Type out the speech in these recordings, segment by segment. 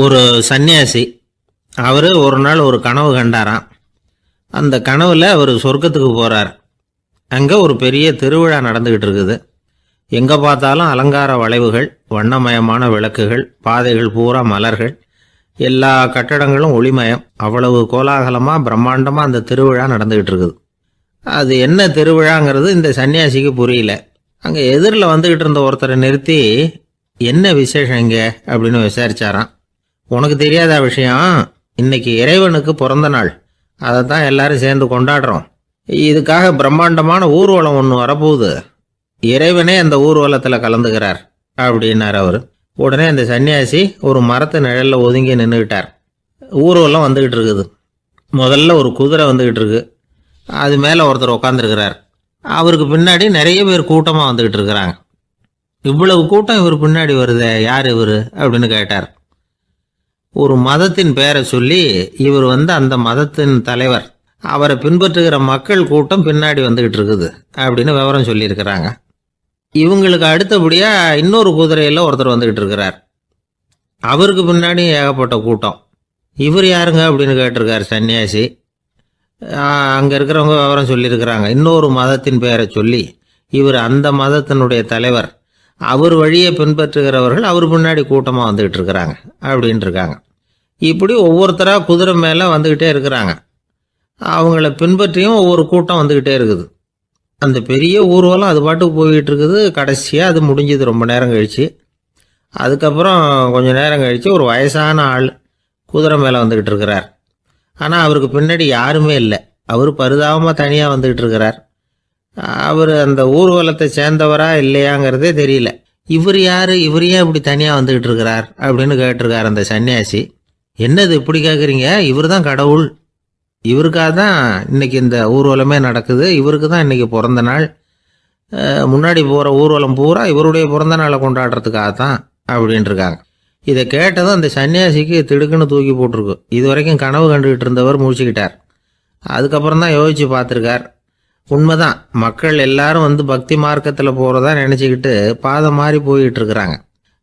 ஒரு சன்னியாசி அவர் ஒரு நாள் ஒரு கனவு கண்டாராம். அந்த கனவில் அவர் சொர்க்கத்துக்கு போகிறார். அங்கே ஒரு பெரிய திருவிழா நடந்துக்கிட்டு இருக்குது. எங்கே பார்த்தாலும் அலங்கார வளைவுகள், வண்ணமயமான விளக்குகள், பாதைகள் பூரா மலர்கள், எல்லா கட்டடங்களும் ஒளிமயம். அவ்வளவு கோலாகலமாக பிரம்மாண்டமாக அந்த திருவிழா நடந்துக்கிட்டு இருக்குது. அது என்ன திருவிழாங்கிறது இந்த சன்னியாசிக்கு புரியல. அங்கே எதிரில் வந்துக்கிட்டு இருந்த ஒருத்தரை நிறுத்தி, என்ன விசேஷம் இங்கே அப்படின்னு விசாரிச்சாராம். உனக்கு தெரியாத விஷயம், இன்னைக்கு இறைவனுக்கு பிறந்த நாள், அதை தான் எல்லாரும் சேர்ந்து கொண்டாடுறோம். இதுக்காக பிரம்மாண்டமான ஊர்வலம் ஒன்று வரப்போகுது. இறைவனே அந்த ஊர்வலத்தில் கலந்துக்கிறார் அப்படின்னார் அவர். உடனே அந்த சன்னியாசி ஒரு மரத்து நிழலில் ஒதுங்கி நின்றுக்கிட்டார். ஊர்வலம் வந்துக்கிட்டு இருக்குது. முதல்ல ஒரு குதிரை வந்துக்கிட்டு இருக்கு. அது மேலே ஒருத்தர் உட்காந்துருக்கிறார். அவருக்கு பின்னாடி நிறைய பேர் கூட்டமாக வந்துக்கிட்டு இருக்கிறாங்க. இவ்வளவு கூட்டம் இவர் பின்னாடி வருதே, யார் இவர் அப்படின்னு கேட்டார். ஒரு மதத்தின் பெயரை சொல்லி, இவர் அந்த மதத்தின் தலைவர், அவரை பின்பற்றுகிற மக்கள் கூட்டம் பின்னாடி வந்துக்கிட்டு இருக்குது அப்படின்னு விவரம் சொல்லியிருக்கிறாங்க. இவங்களுக்கு அடுத்தபடியாக இன்னொரு குதிரையில் ஒருத்தர் வந்துக்கிட்டு இருக்கிறார். அவருக்கு பின்னாடி ஏகப்பட்ட கூட்டம். இவர் யாருங்க அப்படின்னு கேட்டிருக்கார் சன்னியாசி. அங்கே இருக்கிறவங்க விவரம் சொல்லியிருக்கிறாங்க. இன்னொரு மதத்தின் பெயரை சொல்லி, இவர் அந்த மதத்தினுடைய தலைவர், அவர் வழியை பின்பற்றுகிறவர்கள் அவர் பின்னாடி கூட்டமாக வந்துக்கிட்டு இருக்கிறாங்க அப்படின்ட்டு இருக்காங்க. இப்படி ஒவ்வொருத்தராக குதிரை மேலே வந்துக்கிட்டே இருக்கிறாங்க. அவங்கள பின்பற்றியும் ஒவ்வொரு கூட்டம் வந்துக்கிட்டே இருக்குது. அந்த பெரிய ஊர்வலம் அது பாட்டுக்கு போய்கிட்டு இருக்குது. கடைசியாக அது முடிஞ்சது ரொம்ப நேரம் கழித்து. அதுக்கப்புறம் கொஞ்சம் நேரம் கழித்து ஒரு வயசான ஆள் குதிரை மேலே வந்துக்கிட்டு இருக்கிறார். ஆனால் அவருக்கு பின்னாடி யாருமே இல்லை. அவர் பரிதாபமாக தனியாக வந்துக்கிட்டு இருக்கிறார். அவர் அந்த ஊர்வலத்தை சேர்ந்தவரா இல்லையாங்கிறதே தெரியல. இவர் யார், இவர் ஏன் இப்படி தனியாக வந்துக்கிட்டு இருக்கிறார் அப்படின்னு கேட்டிருக்கார் அந்த சன்னியாசி. என்னது இப்படி கேட்குறீங்க? இவர் தான் கடவுள். இவருக்காக தான் இன்னைக்கு இந்த ஊர்வலமே நடக்குது. இவருக்கு தான் இன்னைக்கு பிறந்த நாள். முன்னாடி போகிற ஊர்வலம் பூரா இவருடைய பிறந்த நாளை கொண்டாடுறதுக்காக தான் அப்படின்ட்டுருக்காங்க. இதை கேட்டதும் அந்த சன்னியாசிக்கு திடுக்குன்னு தூக்கி போட்டிருக்கு. இது வரைக்கும் கனவு கண்டுகிட்டு இருந்தவர் முடிச்சுக்கிட்டார். அதுக்கப்புறம் தான் யோசித்து பார்த்துருக்கார். உண்மைதான், மக்கள் எல்லாரும் பக்தி மார்க்கத்தில் போகிறதா நினச்சிக்கிட்டு பாதை மாறி போய்கிட்டு இருக்கிறாங்க.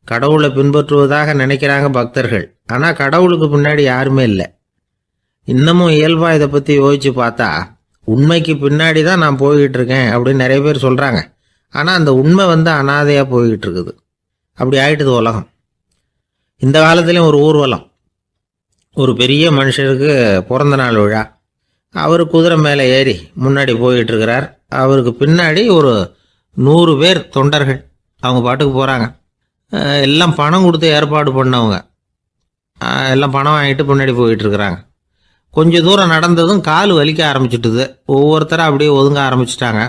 கடவுளை பின்பற்றுவதாக நினைக்கிறாங்க பக்தர்கள். ஆனால் கடவுளுக்கு பின்னாடி யாருமே இல்லை. இன்னமும் இயல்பாக இதை பற்றி யோசித்து பார்த்தா, உண்மைக்கு பின்னாடி தான் நான் போய்கிட்டு இருக்கேன் அப்படின்னு நிறைய பேர் சொல்கிறாங்க. ஆனால் அந்த உண்மை அனாதையாக போய்கிட்டு இருக்குது. அப்படி ஆயிட்டுது உலகம். இந்த காலத்துலேயும் ஒரு ஊர்வலம், ஒரு பெரிய மனுஷருக்கு பிறந்த நாள் விழா. அவர் குதிரை மேலே ஏறி முன்னாடி போய்கிட்டு இருக்கிறார். அவருக்கு பின்னாடி ஒரு 100 பேர் தொண்டர்கள் அவங்க பாட்டுக்கு போகிறாங்க. எல்லாம் பணம் கொடுத்து ஏற்பாடு பண்ணவங்க. எல்லாம் பணம் வாங்கிட்டு பின்னாடி போயிட்டு இருக்கிறாங்க. கொஞ்சம் தூரம் நடந்ததும் கால் வலிக்க ஆரம்பிச்சுட்டுது. ஒவ்வொருத்தரும் அப்படியே ஒதுங்க ஆரம்பிச்சிட்டாங்க.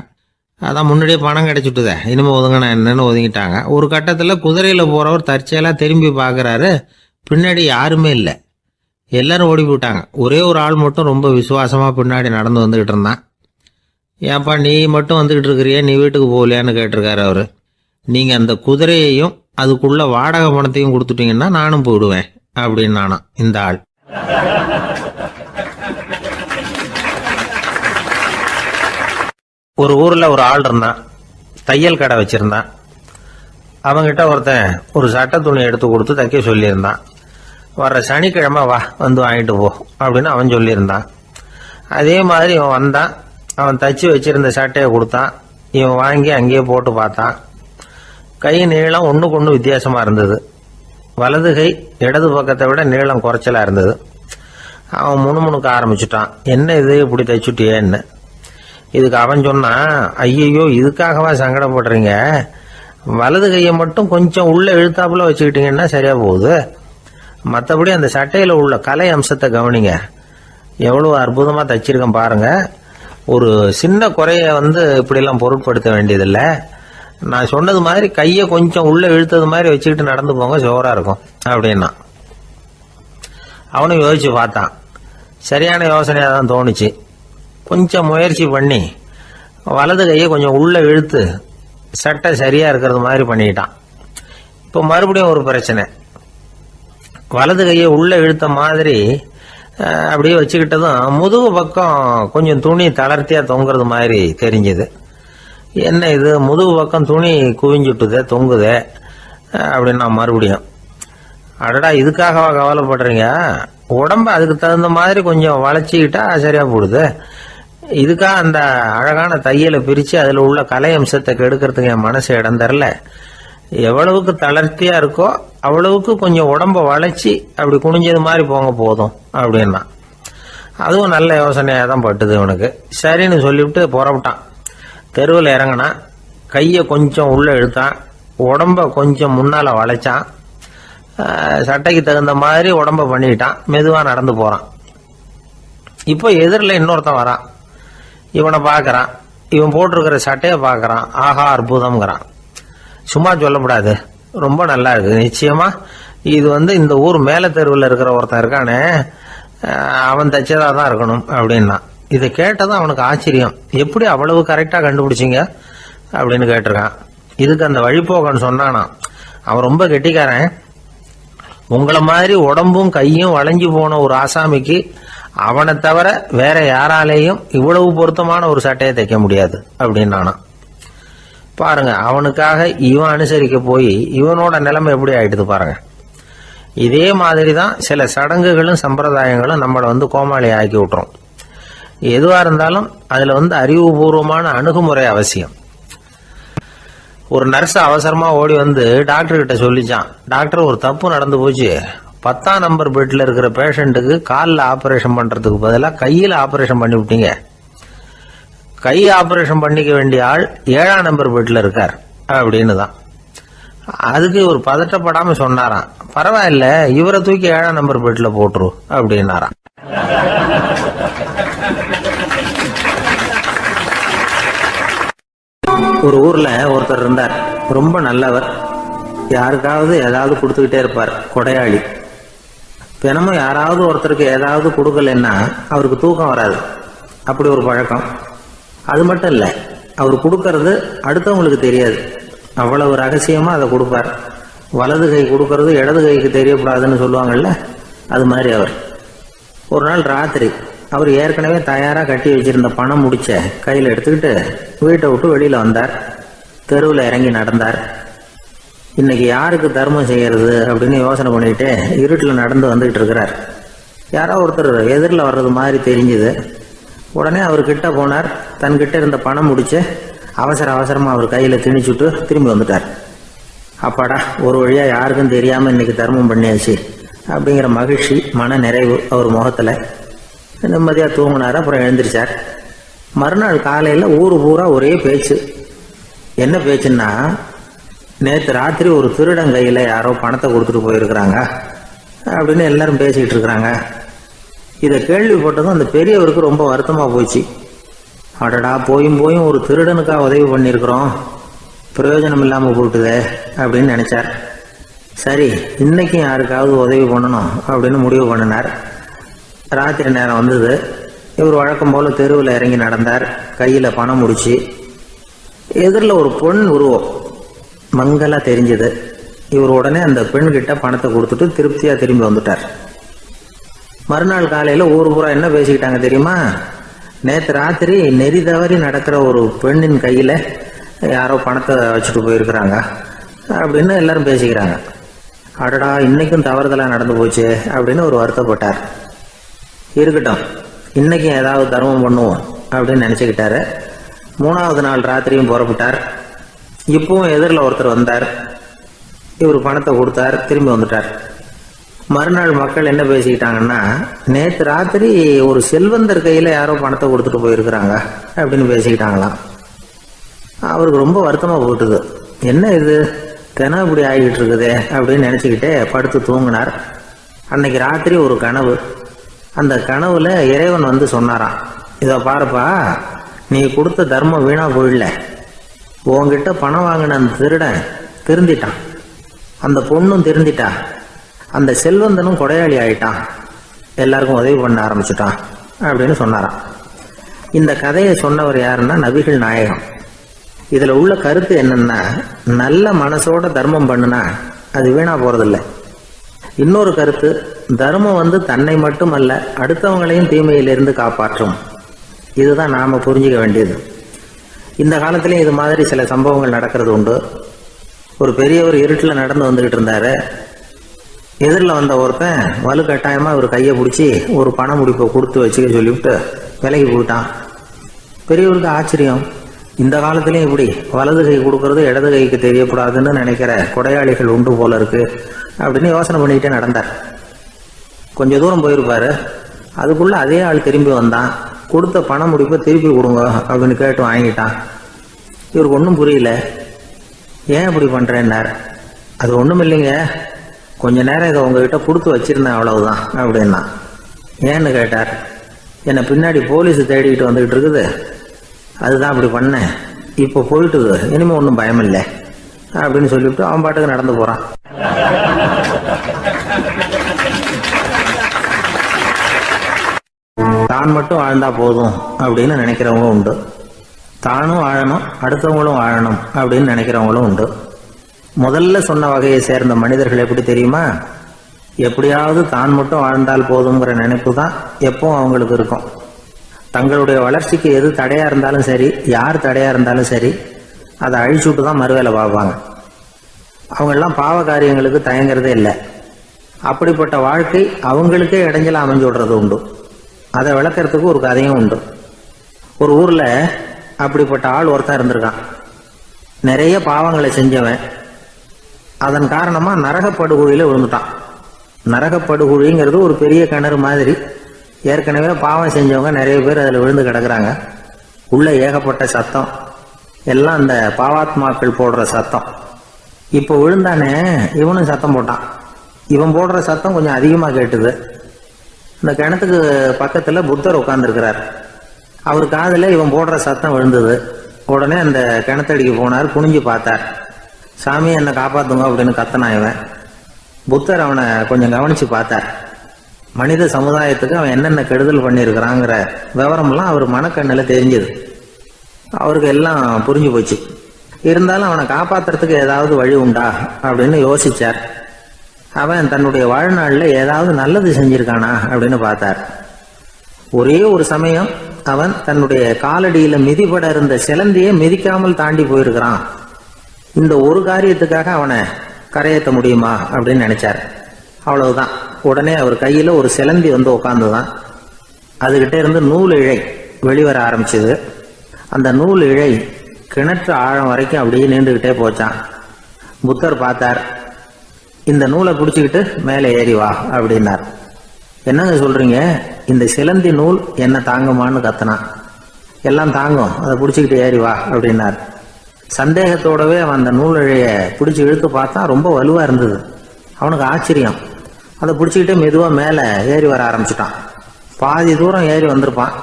அதான் முன்னாடியே பணம் கிடைச்சிட்டுதே, இனிமேல் ஒதுங்கினா என்னன்னு ஒதுங்கிட்டாங்க. ஒரு கட்டத்தில் குதிரையில் போகிறவர் தற்செயலாக திரும்பி பார்க்குறாரு. பின்னாடி யாருமே இல்லை. எல்லாரும் ஓடி போயிட்டாங்க. ஒரே ஒரு ஆள் மட்டும் ரொம்ப விசுவாசமாக பின்னாடி நடந்து வந்துக்கிட்டு இருந்தான். ஏன்ப்பா நீ மட்டும் வந்துக்கிட்டு இருக்கிறியே, நீ வீட்டுக்கு போகலையான்னு கேட்டிருக்காரு அவர். நீங்கள் அந்த குதிரையையும் அதுக்குள்ள வாடகை பணத்தையும் கொடுத்துட்டீங்கன்னா நானும் போயிடுவேன் அப்படின்னு நானாம் இந்த ஆள். ஒரு ஊரில் ஒரு ஆள் இருந்தான். தையல் கடை வச்சுருந்தான். அவங்கிட்ட ஒருத்தன் ஒரு சட்டை துணி எடுத்து கொடுத்து தைக்க சொல்லியிருந்தான். வர்ற சனிக்கிழமை வா, வாங்கிட்டு போ அப்படின்னு அவன் சொல்லியிருந்தான். அதே மாதிரி இவன் வந்தான். அவன் தச்சு வச்சிருந்த சட்டையை கொடுத்தான். இவன் வாங்கி அங்கேயே போட்டு பார்த்தான். கை நீளம் ஒன்றுக்கு ஒன்று வித்தியாசமாக இருந்தது. வலது கை இடது பக்கத்தை விட நீளம் குறைச்சலாக இருந்தது. அவன் முணுமுணுக்க ஆரம்பிச்சுட்டான். என்ன இது இப்படி தைச்சுட்டியேன்னு. இதுக்கு அவன் சொன்னான், ஐயையோ இதுக்காகவா சங்கடப்படுறீங்க, வலது கையை மட்டும் கொஞ்சம் உள்ள இழுத்தாப்புல வச்சுக்கிட்டீங்கன்னா சரியா போகுது. மற்றபடி அந்த சட்டையில் உள்ள கலை அம்சத்தை கவனிங்க, எவ்வளோ அற்புதமாக தைச்சிருக்கேன் பாருங்க. ஒரு சின்ன குறைய இப்படிலாம் பொருட்படுத்த வேண்டியதில்லை. நான் சொன்னது மாதிரி கையை கொஞ்சம் உள்ள இழுத்தது மாதிரி வச்சுக்கிட்டு நடந்து போங்க, ஜோராக இருக்கும் அப்படின்னா. அவனும் யோசிச்சு பார்த்தான். சரியான யோசனையாக தான் தோணுச்சு. கொஞ்சம் முயற்சி பண்ணி வலது கையை கொஞ்சம் உள்ள இழுத்து சட்டை சரியாக இருக்கிறது மாதிரி பண்ணிக்கிட்டான். இப்போ மறுபடியும் ஒரு பிரச்சனை. வலது கையை உள்ள இழுத்த மாதிரி அப்படியே வச்சுக்கிட்டதும் முதுகு பக்கம் கொஞ்சம் துணி தளர்த்தியாக தொங்குறது மாதிரி தெரிஞ்சுது. என்ன இது, முதுகு பக்கம் துணி குவிஞ்சுட்டுதே, தொங்குதே அப்படின்னா மறுபடியும் அடடா, இதுக்காகவா கவலைப்படுறீங்க? உடம்ப அதுக்கு தகுந்த மாதிரி கொஞ்சம் வளைச்சிக்கிட்டா சரியா போடுது. இதுக்காக அந்த அழகான தையலை பிரித்து அதில் உள்ள கலை அம்சத்தை கெடுக்கிறதுக்கு என் மனசு இடம் தரல. எவ்வளவுக்கு தளர்த்தியா இருக்கோ அவ்வளவுக்கு கொஞ்சம் உடம்ப வளைச்சி அப்படி குனிஞ்சது மாதிரி போங்க போதும் அப்படின்னா. அதுவும் நல்ல யோசனையாக தான் பட்டுது இவனுக்கு. சரின்னு சொல்லிவிட்டு புறப்பட்டான். தெருவில் இறங்கினான். கையை கொஞ்சம் உள்ளே இழுத்தான். உடம்ப கொஞ்சம் முன்னால் வளைச்சான். சட்டைக்கு தகுந்த மாதிரி உடம்ப பண்ணிக்கிட்டான். மெதுவாக நடந்து போகிறான். இப்போ எதிரில் இன்னொருத்தன் வரான். இவனை பார்க்குறான். இவன் போட்டிருக்கிற சட்டையை பார்க்குறான். ஆஹா அற்புதம்ங்கிறான். சும்மா சொல்லக்கூடாது, ரொம்ப நல்லா இருக்கு. நிச்சயமா இது இந்த ஊர் மேல தெருவில் இருக்கிற ஒருத்தன் இருக்கானே, அவன் தைச்சதா தான் இருக்கணும் அப்படின்னா. இதை கேட்டதும் அவனுக்கு ஆச்சரியம். எப்படி அவ்வளவு கரெக்டா கண்டுபிடிச்சிங்க அப்படின்னு கேட்டிருக்கான். இதுக்கு அந்த வழிபோக்கன்னு சொன்னானா, அவன் ரொம்ப கெட்டிக்காரன். உங்களை மாதிரி உடம்பும் கையும் வளைஞ்சு போன ஒரு ஆசாமிக்கு அவனை தவிர வேற யாராலேயும் இவ்வளவு பொருத்தமான ஒரு சட்டையை தைக்க முடியாது அப்படின்னானா. பாருங்க, அவனுக்காக இவன் அனுசரிக்க போய் இவனோட நிலைமை எப்படி ஆயிடுது பாருங்க. இதே மாதிரி தான் சில சடங்குகளும் சம்பிரதாயங்களும் நம்மளை கோமாளி ஆக்கி விட்டுரும். எதுவா இருந்தாலும் அதுல அறிவுபூர்வமான அணுகுமுறை அவசியம். ஒரு நர்ஸ் அவசரமா ஓடி டாக்டர் கிட்ட சொல்லிச்சான், டாக்டர் ஒரு தப்பு நடந்து போச்சு. 10ஆம் நம்பர் பெட்ல இருக்கிற பேஷண்ட்டுக்கு காலில் ஆபரேஷன் பண்றதுக்கு பதிலாக கையில் ஆபரேஷன் பண்ணி விட்டீங்க. கை ஆபரேஷன் பண்ணிக்க வேண்டிய ஆள் 7ஆம் நம்பர் பெட்ல இருக்கார் அப்படின்னு தான். அதுக்கு ஒரு பதட்டப்படாம சொன்னாராம், பரவாயில்ல இவரை தூக்கி 7ஆம் நம்பர் பெட்ல போட்டுரு அப்படின்னாராம். ஒரு ஊர்ல ஒருத்தர் இருந்தார். ரொம்ப நல்லவர். யாருக்காவது ஏதாவது கொடுத்துக்கிட்டே இருப்பார். கொடையாளி. தினமும் யாராவது ஒருத்தருக்கு ஏதாவது கொடுக்கலன்னா அவருக்கு தூக்கம் வராது. அப்படி ஒரு பழக்கம். அது மட்டும் இல்ல, அவர் கொடுக்கறது அடுத்தவங்களுக்கு தெரியாது. அவ்வளவு ரகசியமா அதை கொடுப்பார். வலது கை கொடுக்கறது இடது கைக்கு தெரியக்கூடாதுன்னு சொல்லுவாங்கல்ல, அது மாதிரி அவர். ஒரு நாள் ராத்திரி அவர் ஏற்கனவே தயாரா கட்டி வச்சிருந்த பணம் முடிச்ச கையில் எடுத்துக்கிட்டு வீட்டை விட்டு வெளியில வந்தார். தெருவில் இறங்கி நடந்தார். இன்னைக்கு யாருக்கு தர்மம் செய்யறது அப்படின்னு யோசனை பண்ணிட்டு இருட்டில் நடந்து வந்துகிட்டு இருக்கிறார். யாரோ ஒருத்தர் எதிரில் வர்றது மாதிரி தெரிஞ்சுது. உடனே அவர் கிட்ட போனார். தன்கிட்ட இருந்த பணம் முடிச்சு அவசரமா அவர் கையில திணிச்சுட்டு திரும்பி வந்துட்டார். அப்பாடா, ஒரு வழியா யாருக்கும் தெரியாம இன்னைக்கு தர்மம் பண்ணியாச்சு அப்படிங்கிற மகிழ்ச்சி, மன நிறைவு அவர் முகத்துல. நிம்மதியா தூங்கினார். அப்புறம் எழுந்திரிச்சார். மறுநாள் காலையில ஊரு பூரா ஒரே பேச்சு. என்ன பேச்சுன்னா, நேற்று ராத்திரி ஒரு திருடன் கையில யாரோ பணத்தை கொடுத்துட்டு போயிருக்கிறாங்க அப்படின்னு எல்லாரும் பேசிக்கிட்டு இருக்கிறாங்க. இதை கேள்விப்பட்டதும் அந்த பெரியவருக்கு ரொம்ப வருத்தமா போச்சு. அடடா, போயும் ஒரு திருடனுக்காக உதவி பண்ணியிருக்கிறோம், பிரயோஜனம் இல்லாம போட்டுதே அப்படின்னு நினைச்சார். சரி, இன்னைக்கும் யாருக்காவது உதவி பண்ணணும் அப்படின்னு முடிவு பண்ணினார். ராத்திரி நேரம் வந்தது. இவர் வழக்கம் போல தெருவில் இறங்கி நடந்தார். கையில பணம் முடிச்சு. எதிரில் ஒரு பெண் உருவம் மங்களா தெரிஞ்சது. இவர் உடனே அந்த பெண் கிட்ட பணத்தை கொடுத்துட்டு திருப்தியா திரும்பி வந்துட்டார். மறுநாள் காலையில ஊர் பூரா என்ன பேசிக்கிட்டாங்க தெரியுமா? நேற்று ராத்திரி நெறி தவறி நடக்கிற ஒரு பெண்ணின் கையில யாரோ பணத்தை வச்சுட்டு போயிருக்கிறாங்க அப்படின்னு எல்லாரும் பேசிக்கிறாங்க. அடடா, இன்னைக்கும் தவறுதலா நடந்து போச்சு அப்படின்னு ஒரு வருத்தப்பட்டார். இருக்கட்டும், இன்னைக்கும் ஏதாவது தர்மம் பண்ணுவோம் அப்படின்னு நினைச்சுக்கிட்டாரு. 3வது நாள் ராத்திரியும் புறப்பட்டார். இப்பவும் எதிரில் ஒருத்தர் வந்தார். இவர் பணத்தை கொடுத்தார், திரும்பி வந்துட்டார். மறுநாள் மக்கள் என்ன பேசிக்கிட்டாங்கன்னா, நேற்று ராத்திரி ஒரு செல்வந்தர் கையில யாரோ பணத்தை கொடுத்துட்டு போயிருக்கிறாங்க அப்படின்னு பேசிக்கிட்டாங்களாம். அவருக்கு ரொம்ப வருத்தமா போட்டுது. என்ன இது தினம் இப்படி ஆகிட்டு இருக்குதே அப்படின்னு நினைச்சுக்கிட்டே படுத்து தூங்கினார். அன்னைக்கு ராத்திரி ஒரு கனவு. அந்த கனவுல இறைவன் சொன்னாராம், இதை பாருப்பா, நீ கொடுத்த தர்மம் வீணா போயிடல. உன்கிட்ட பணம் வாங்கின அந்த திருடன் திருந்திட்டான், அந்த பொண்ணும் திருந்திட்டா, அந்த செல்வந்தனும் கொடையாளி ஆயிட்டான், எல்லாருக்கும் உதவி பண்ண ஆரம்பிச்சுட்டான் அப்படின்னு சொன்னாராம். இந்த கதையை சொன்னவர் யாருன்னா நபிகள் நாயகம். இதுல உள்ள கருத்து என்னன்னா, நல்ல மனசோட தர்மம் பண்ணுனா அது வீணா போறதில்லை. இன்னொரு கருத்து, தர்மம் தன்னை மட்டுமல்ல அடுத்தவங்களையும் தீமையிலிருந்து காப்பாற்றும். இதுதான் நாம புரிஞ்சுக்க வேண்டியது. இந்த காலத்திலயும் இது மாதிரி சில சம்பவங்கள் நடக்கிறது உண்டு. ஒரு பெரியவர் இருட்டில் நடந்து வந்துகிட்டு இருந்தாரு. எதிரில் வந்த ஒருத்தன் வலுக்கட்டாயமாக ஒரு கையை பிடிச்சி ஒரு பண முடிப்பை கொடுத்து வச்சுக்க சொல்லிவிட்டு விலகி போயிட்டான். பெரியவருக்கு ஆச்சரியம், இந்த காலத்திலையும் இப்படி வலது கை கொடுக்கறது இடது கைக்கு தெரியக்கூடாதுன்னு நினைக்கிற கொடையாளிகள் உண்டு போல இருக்கு அப்படின்னு யோசனை பண்ணிக்கிட்டே நடந்தார். கொஞ்சம் தூரம் போயிருப்பாரு. அதுக்குள்ள அதே ஆள் திரும்பி வந்தான். கொடுத்த பண முடிப்பை திருப்பி கொடுங்க அப்படின்னு கேட்டு வாங்கிட்டான். இவருக்கு ஒன்றும் புரியல. ஏன் இப்படி பண்றேன்னார். அது ஒன்றும் இல்லைங்க, கொஞ்ச நேரம் இதை உங்ககிட்ட கொடுத்து வச்சிருந்தேன் அவ்வளவுதான் அப்படின்னா. ஏன்னு கேட்டார். என்னை பின்னாடி போலீஸ் தேடிக்கிட்டு வந்துகிட்டு இருக்குது, அதுதான் அப்படி பண்ணேன். இப்போ போயிட்டுது, இனிமே ஒன்றும் பயம் இல்லை அப்படின்னு சொல்லிவிட்டு அவன் பாட்டுக்கு நடந்து போறான். தான் மட்டும் வாழ்ந்தா போதும் அப்படின்னு நினைக்கிறவங்க உண்டு. தானும் வாழணும், அடுத்தவங்களும் வாழணும் அப்படின்னு நினைக்கிறவங்களும் உண்டு. முதல்ல சொன்ன வகையை சேர்ந்த மனிதர்கள் எப்படி தெரியுமா? எப்படியாவது தான் மட்டும் வாழ்ந்தால் போதுங்கிற நினைப்பு தான் எப்பவும் அவங்களுக்கு இருக்கும். தங்களுடைய வளர்ச்சிக்கு எது தடையா இருந்தாலும் சரி, யார் தடையா இருந்தாலும் சரி, அதை அழிச்சுட்டு தான் மறுவேலை பார்ப்பாங்க. அவங்கெல்லாம் பாவ காரியங்களுக்கு தயங்குறதே இல்லை. அப்படிப்பட்ட வாழ்க்கை அவங்களுக்கே இடைஞ்சல அமைஞ்சு விடுறது உண்டு. அதை விளக்கறதுக்கு ஒரு கதையும் உண்டு. ஒரு ஊர்ல அப்படிப்பட்ட ஆள் ஒருத்தன் இருந்திருக்கான். நிறைய பாவங்களை செஞ்சவன். அதன் காரணமா நரகப்படுகொழியில விழுந்துட்டான். நரகப்படுகொழிங்கிறது ஒரு பெரிய கிணறு மாதிரி. ஏற்கனவே பாவம் செஞ்சவங்க நிறைய பேர் அதில் விழுந்து கிடக்குறாங்க. உள்ள ஏகப்பட்ட சத்தம், எல்லாம் அந்த பாவாத்மாக்கள் போடுற சத்தம். இப்போ விழுந்தானே இவனும் சத்தம் போட்டான். இவன் போடுற சத்தம் கொஞ்சம் அதிகமா கேட்டுது. இந்த கிணத்துக்கு பக்கத்துல புத்தர் உட்கார்ந்துருக்கிறார். அவர் காதுல இவன் போடுற சத்தம் விழுந்தது. உடனே அந்த கிணத்தடிக்கு போனார். குனிஞ்சு பார்த்தார். சாமி என்னை காப்பாத்துங்க அப்படின்னு கத்தனான் இவன். புத்தர் அவனை கொஞ்சம் கவனிச்சு பார்த்தார். மனித சமுதாயத்துக்கு அவன் என்னென்ன கெடுதல் பண்ணியிருக்கிறாங்கிற விவரம்லாம் அவர் மனக்கண்ணில் தெரிஞ்சது. அவருக்கு எல்லாம் புரிஞ்சு போச்சு. இருந்தாலும் அவனை காப்பாத்துறதுக்கு ஏதாவது வழி உண்டா அப்படின்னு யோசிச்சார். அவன் தன்னுடைய வாழ்நாளில் ஏதாவது நல்லது செஞ்சிருக்கானா அப்படின்னு பார்த்தார். ஒரே ஒரு சமயம் அவன் தன்னுடைய காலடியில மிதிபட இருந்த சிலந்தியை மிதிக்காமல் தாண்டி போயிருக்கிறான். இந்த ஒரு காரியத்துக்காக அவனை கரையேற்ற முடியுமா அப்படின்னு நினைச்சார். அவ்வளவுதான். உடனே அவர் கையில ஒரு சிலந்தி வந்து உட்கார்ந்துதான். அதுகிட்ட இருந்து நூல் இழை வெளிவர ஆரம்பிச்சது. அந்த நூல் இழை கிணற்று ஆழம் வரைக்கும் அப்படியே நீண்டுகிட்டே போச்சான். புத்தர் பார்த்தார். இந்த நூலை பிடிச்சிக்கிட்டு மேலே ஏறி வா அப்படின்னார். என்னங்க சொல்றீங்க, இந்த சிலந்தி நூல் என்ன தாங்குமான்னு கத்தனான். எல்லாம் தாங்கும், அதை பிடிச்சிக்கிட்டு ஏறி வா அப்படின்னார். சந்தேகத்தோடவே அவன் அந்த நூல் இழைய பிடிச்சி இழுத்து பார்த்தா ரொம்ப வலுவா இருந்தது. அவனுக்கு ஆச்சரியம். அதை பிடிச்சிக்கிட்டே மெதுவா மேலே ஏறி வர ஆரம்பிச்சுட்டான். பாதி தூரம் ஏறி வந்திருப்பான்.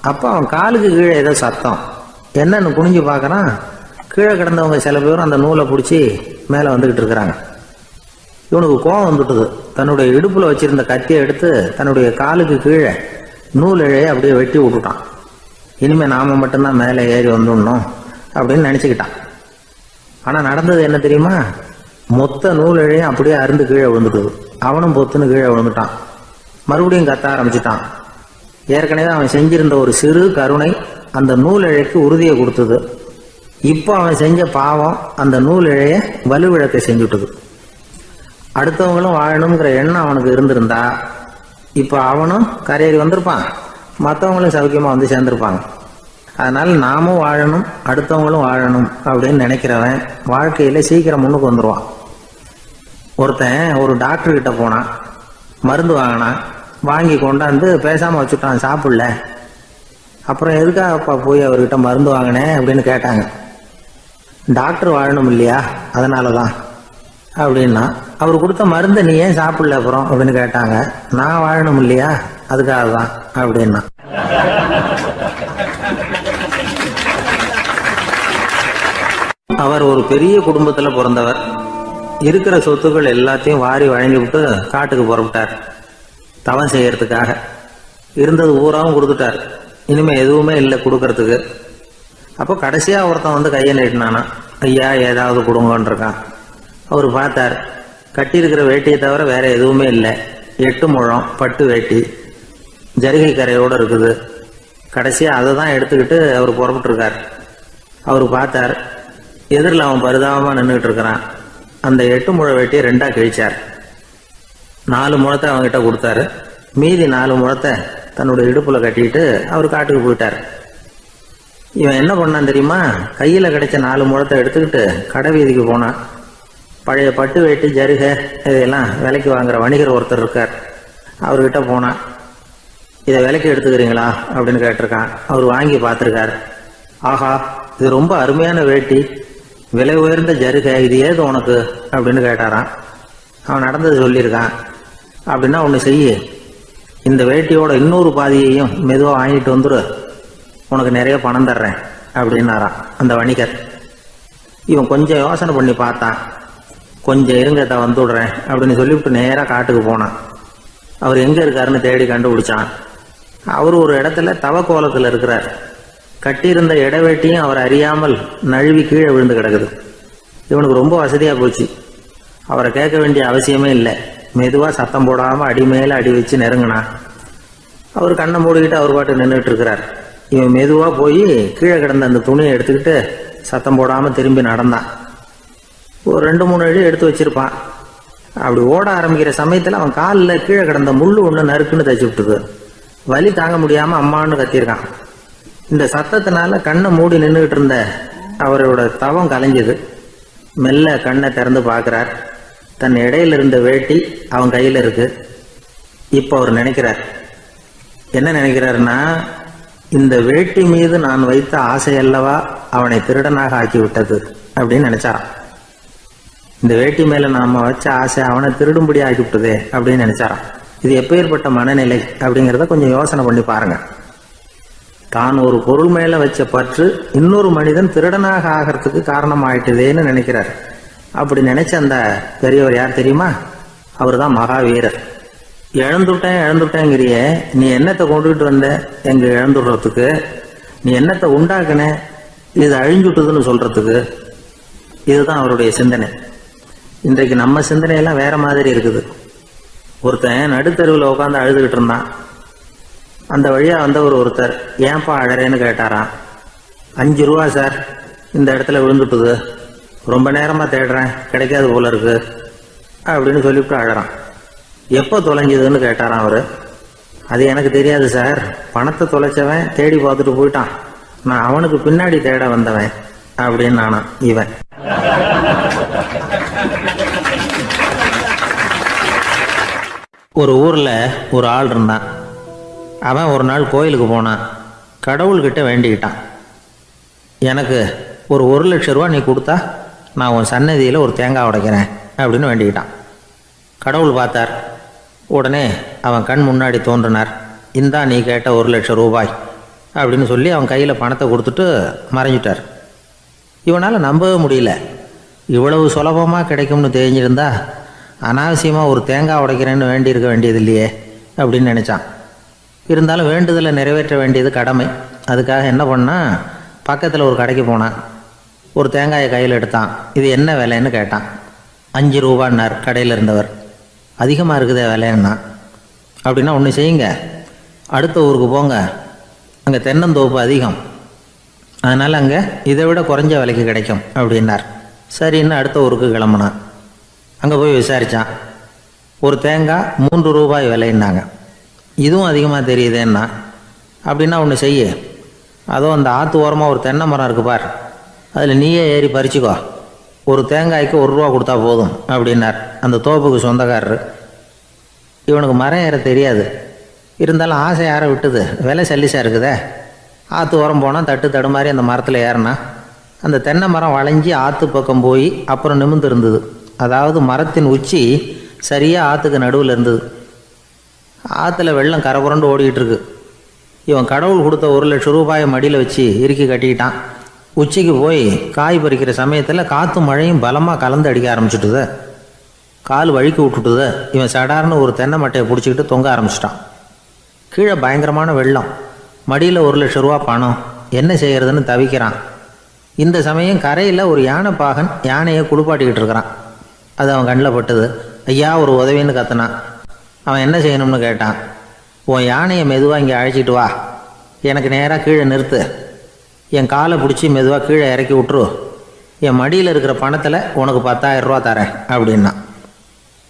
அப்போ அவன் காலுக்கு கீழே ஏதோ சத்தம். என்னன்னு குனிஞ்சு பார்க்கறான். கீழே கிடந்தவங்க சில பேரும் அந்த நூலை பிடிச்சி மேலே வந்துகிட்டு இருக்கிறாங்க. இவனுக்கு கோபம் வந்துட்டுது. தன்னுடைய இடுப்புல வச்சிருந்த கத்தியை எடுத்து தன்னுடைய காலுக்கு கீழே நூல் இழையை அப்படியே வெட்டி விட்டுட்டான். இனிமே நாம மட்டும்தான் மேலே ஏறி வந்துடணும் அப்படின்னு நினைச்சுக்கிட்டான். ஆனா நடந்தது என்ன தெரியுமா? மொத்த நூல் இழையும் அப்படியே அருந்து கீழே விழுந்துட்டுது. அவனும் பொத்துன்னு கீழே விழுந்துட்டான். மறுபடியும் கத்த ஆரம்பிச்சுட்டான். ஏற்கனவே அவன் செஞ்சிருந்த ஒரு சிறு கருணை அந்த நூல் இழைக்கு உறுதியை கொடுத்தது. இப்போ அவன் செஞ்ச பாவம் அந்த நூல் இழைய வலுவிழக்க செஞ்சுட்டுது. அடுத்தவங்களும் வாழணுங்கிற எண்ணம் அவனுக்கு இருந்திருந்தா இப்போ அவனும் கரையேறி வந்திருப்பான், மற்றவங்களும் சௌக்கியமா வந்து சேர்ந்திருப்பாங்க. அதனால நாமும் வாழணும், அடுத்தவங்களும் வாழணும் அப்படின்னு நினைக்கிறவன் வாழ்க்கையில சீக்கிரம் முன்னுக்கு வந்துடுவான். ஒருத்தன் ஒரு டாக்டர் கிட்ட போனான். மருந்து வாங்கினான். வாங்கி கொண்டாந்து பேசாம வச்சுட்டான், சாப்பிடல. அப்புறம் எதுக்காகப்பா போய் அவர்கிட்ட மருந்து வாங்கினேன் அப்படின்னு கேட்டாங்க. டாக்டர் வாழணும் இல்லையா, அதனாலதான் அப்படின்னா. அவர் கொடுத்த மருந்தை நீ ஏன் சாப்பிடல அப்புறம் அப்படின்னு கேட்டாங்க. நான் வாழணும் இல்லையா, அதுக்காக தான் அப்படின்னா. அவர் ஒரு பெரிய குடும்பத்துல பிறந்தவர். இருக்கிற சொத்துக்கள் எல்லாத்தையும் வாரி வழங்கி விட்டு காட்டுக்கு புறப்பட்டார் தவம் செய்யறதுக்காக. இருந்தது ஊராவும் கொடுத்துட்டார். இனிமே எதுவுமே இல்லை கொடுக்கறதுக்கு. அப்போ கடைசியா ஒருத்தன் வந்து கையை நீட்டினானா, ஐயா ஏதாவது கொடுங்கன்னு இருக்கான். அவர் பார்த்தார். கட்டியிருக்கிற வேட்டியை தவிர வேற எதுவுமே இல்லை. 8 முழம் பட்டு வேட்டி, ஜரிகை கரையோடு இருக்குது. கடைசியா அதை தான் எடுத்துக்கிட்டு அவர் புறப்பட்டு இருக்கார். அவர் பார்த்தார். எதிரில் அவன் பரிதாபமா நின்றுட்டு இருக்கிறான். அந்த 8 முழ வேட்டியை 2ஆ கிழிச்சார். 4 முழத்தை அவங்ககிட்ட கொடுத்தாரு. மீதி 4 முழத்தை தன்னுடைய இடுப்புல கட்டிட்டு அவர் காட்டுக்கு போயிட்டார். இவன் என்ன பண்ணான் தெரியுமா? கையில் கிடைச்ச 4 முழத்தை எடுத்துக்கிட்டு கடை வீதிக்கு போனான். பழைய பட்டு வேட்டி ஜருகை இதையெல்லாம் விலைக்கு வாங்குற வணிகர் ஒருத்தர் இருக்கார். அவர்கிட்ட போனான். இதை விலைக்கு எடுத்துக்கிறீங்களா அப்படின்னு கேட்டிருக்கான். அவர் வாங்கி பார்த்துருக்கார். ஆஹா, இது ரொம்ப அருமையான வேட்டி, விலை உயர்ந்த ஜருகை, இது ஏது உனக்கு அப்படின்னு கேட்டாரான். அவன் நடந்தது சொல்லியிருக்கான். அப்படின்னா ஒன்று செய்ய, இந்த வேட்டியோட இன்னொரு பாதியையும் மெதுவாக வாங்கிட்டு வந்துரு, உனக்கு நிறைய பணம் தர்றேன் அப்படின்னாரான் அந்த வணிகர். இவன் கொஞ்சம் யோசனை பண்ணி பார்த்தான். கொஞ்சம் இருங்க, வந்து விடுறேன் அப்படின்னு சொல்லிவிட்டு நேராக காட்டுக்கு போனான். அவர் எங்கே இருக்காருன்னு தேடி கண்டுபிடிச்சான். அவர் ஒரு இடத்துல தவக்கோலத்தில் இருக்கிறார். கட்டியிருந்த இடவேட்டியும் அவர் அறியாமல் நழுவி கீழே விழுந்து கிடக்குது. இவனுக்கு ரொம்ப வசதியாக போச்சு. அவரை கேட்க வேண்டிய அவசியமே இல்லை. மெதுவாக சத்தம் போடாமல் அடி மேலே அடி வச்சு நெருங்கினான். அவர் கண்ணை மூடிக்கிட்டு அவர் பாட்டு நின்றுட்டு இருக்கிறார். இவன் மெதுவாக போய் கீழே கிடந்த அந்த துணியை எடுத்துக்கிட்டு சத்தம் போடாமல் திரும்பி நடந்தான். ஒரு 2-3 அடி எடுத்து வச்சிருப்பான். அப்படி ஓட ஆரம்பிக்கிற சமயத்தில் அவன் காலில் கீழே கிடந்த முள்ளு ஒன்று நறுக்குன்னு தச்சு விட்டுது. வலி தாங்க முடியாமல் அம்மான்னு கத்திருக்கான். இந்த சத்தத்தினால கண்ணை மூடி நின்றுகிட்டு இருந்த அவரோட தவம் கலைஞ்சது. மெல்ல கண்ணை திறந்து பார்க்குறார். தன் இடையில இருந்த வேட்டி அவன் கையில் இருக்கு. இப்போ அவர் நினைக்கிறார். என்ன நினைக்கிறாருன்னா, இந்த வேட்டி மீது நான் வைத்த ஆசையல்லவா அவனை திருடனாக ஆக்கி விட்டது அப்படின்னு நினைச்சாராம். இந்த வேட்டி மேல நாம வச்ச ஆசை அவனை திருடும்படி ஆக்கிவிட்டதே அப்படின்னு நினைச்சாராம். இது எப்பேற்பட்ட மனநிலை அப்படிங்கிறத கொஞ்சம் யோசனை பண்ணி பாருங்க. தான் ஒரு பொருள் மேல வச்ச பற்று இன்னொரு மனிதன் திருடனாக ஆகிறதுக்கு காரணம் ஆயிட்டுதேன்னு நினைக்கிறார். அப்படி நினைச்ச அந்த பெரியவர் யார் தெரியுமா? அவர் தான் மகாவீரர். இழந்துட்டேங்கிறிய, நீ என்னத்தை கொண்டுகிட்டு வந்த எங்க இழந்துடுறதுக்கு? நீ என்னத்தை உண்டாக்குன இது அழிஞ்சுட்டுதுன்னு சொல்றதுக்கு? இதுதான் அவருடைய சிந்தனை. இன்றைக்கு நம்ம சிந்தனையெல்லாம் வேற மாதிரி இருக்குது. ஒருத்தன் நடுத்தருவில் உட்காந்து அழுதுகிட்டு இருந்தான். அந்த வழியா வந்தவர் ஒருத்தர், ஏன்பா அழறேன்னு கேட்டாராம். 5 ரூபா சார், இந்த இடத்துல விழுந்துட்டுது, ரொம்ப நேரமா தேடுறேன், கிடைக்காது போல இருக்கு அப்படின்னு சொல்லிவிட்டு அழறான். எப்போ தொலைஞ்சதுன்னு கேட்டாராம் அவரு. அது எனக்கு தெரியாது சார், பணத்தை தொலைச்சவன் தேடி பார்த்துட்டு போயிட்டான், நான் அவனுக்கு பின்னாடி தேட வந்தவன் அப்படின்னு நானா இவன். ஒரு ஊர்ல ஒரு ஆள் இருந்தான். அவன் ஒரு நாள் கோயிலுக்கு போனான். கடவுள்கிட்ட வேண்டிக்கிட்டான், எனக்கு ஒரு 1,00,000 ரூபா நீ கொடுத்தா நான் உன் சன்னதியில் ஒரு தேங்காய் உடைக்கிறேன் அப்படின்னு வேண்டிக்கிட்டான். கடவுள் பார்த்தார். உடனே அவன் கண் முன்னாடி தோன்றினார். இந்தா நீ கேட்ட 1,00,000 ரூபாய் அப்படின்னு சொல்லி அவன் கையில் பணத்தை கொடுத்துட்டு மறைஞ்சிட்டார். இவனால் நம்பவே முடியல. இவ்வளவு சுலபமாக கிடைக்கும்னு தெரிஞ்சிருந்தா அனாவசியமாக ஒரு தேங்காய் உடைக்கிறேன்னு வேண்டியிருக்க வேண்டியது இல்லையே அப்படின்னு நினச்சான். இருந்தாலும் வேண்டுதலை நிறைவேற்ற வேண்டியது கடமை. அதுக்காக என்ன பண்ணால், பக்கத்தில் ஒரு கடைக்கு போனான். ஒரு தேங்காயை கையில் எடுத்தான். இது என்ன விலைன்னு கேட்டான். 5 ரூபான்னார் கடையில் இருந்தவர். அதிகமாக இருக்குதே விலைன்னா. அப்படின்னா ஒன்று செய்யுங்க, அடுத்த ஊருக்கு போங்க, அங்கே தென்னந்தோப்பு அதிகம், அதனால் அங்கே இதை விட குறைஞ்ச விலைக்கு கிடைக்கும் அப்படின்னார். சரின்னு அடுத்த ஊருக்கு கிளம்புனான். அங்கே போய் விசாரித்தான். ஒரு தேங்காய் 3 ரூபாய் விலைன்னாங்க. இதுவும் அதிகமாக தெரியுதேன்னா. அப்படின்னா ஒன்று செய்ய, அதோ அந்த ஆற்று ஓரமாக ஒரு தென்னை மரம் இருக்கு பார், அதில் நீயே ஏறி பறிச்சுக்கோ, ஒரு தேங்காய்க்கு 1 ரூபா கொடுத்தா போதும் அப்படின்னார் அந்த தோப்புக்கு சொந்தக்காரர். இவனுக்கு மரம் ஏற தெரியாது, இருந்தாலும் ஆசை யார விட்டுது, விலை சல்லிசாக இருக்குதே. ஆற்று ஓரம் போனால் தட்டு தடுமாறி அந்த மரத்தில் ஏறினா அந்த தென்னை மரம் வளைஞ்சி ஆற்று பக்கம் போய் அப்புறம் நிமிர்ந்து இருந்தது. அதாவது மரத்தின் உச்சி சரியாக ஆற்றுக்கு நடுவில் இருந்தது. ஆற்றுல வெள்ளம் கரை புரண்டு ஓடிக்கிட்டு இருக்கு. இவன் கடவுள் கொடுத்த 1,00,000 ரூபாயை மடியில் வச்சு இறுக்கி கட்டிக்கிட்டான். உச்சிக்கு போய் காய் பறிக்கிற சமயத்தில் காற்றும் மழையும் பலமாக கலந்து அடிக்க ஆரம்பிச்சுட்டுது. கால் வழுக்கி விட்டுட்டுது. இவன் சடார்னு ஒரு தென்னை மட்டையை பிடிச்சிக்கிட்டு தொங்க ஆரம்பிச்சிட்டான். கீழே பயங்கரமான வெள்ளம், மடியில் 1,00,000 ரூபா பணம், என்ன செய்கிறதுன்னு தவிக்கிறான். இந்த சமயம் கரையில் ஒரு யானை பாகன் யானையை குளிப்பாட்டிக்கிட்டு இருக்கிறான். அது அவன் கண்ணில் பட்டுது. ஐயா ஒரு உதவின்னு கத்துனான். அவன் என்ன செய்யணும்னு கேட்டான். உன் யானையை மெதுவாக இங்கே அழைச்சிட்டு வா, எனக்கு நேராக கீழே நிறுத்து, என் காலை பிடிச்சி மெதுவாக கீழே இறக்கி விட்டுரு, என் மடியில் இருக்கிற பணத்தில் உனக்கு 10,000 ரூபா தரேன் அப்படின்னா.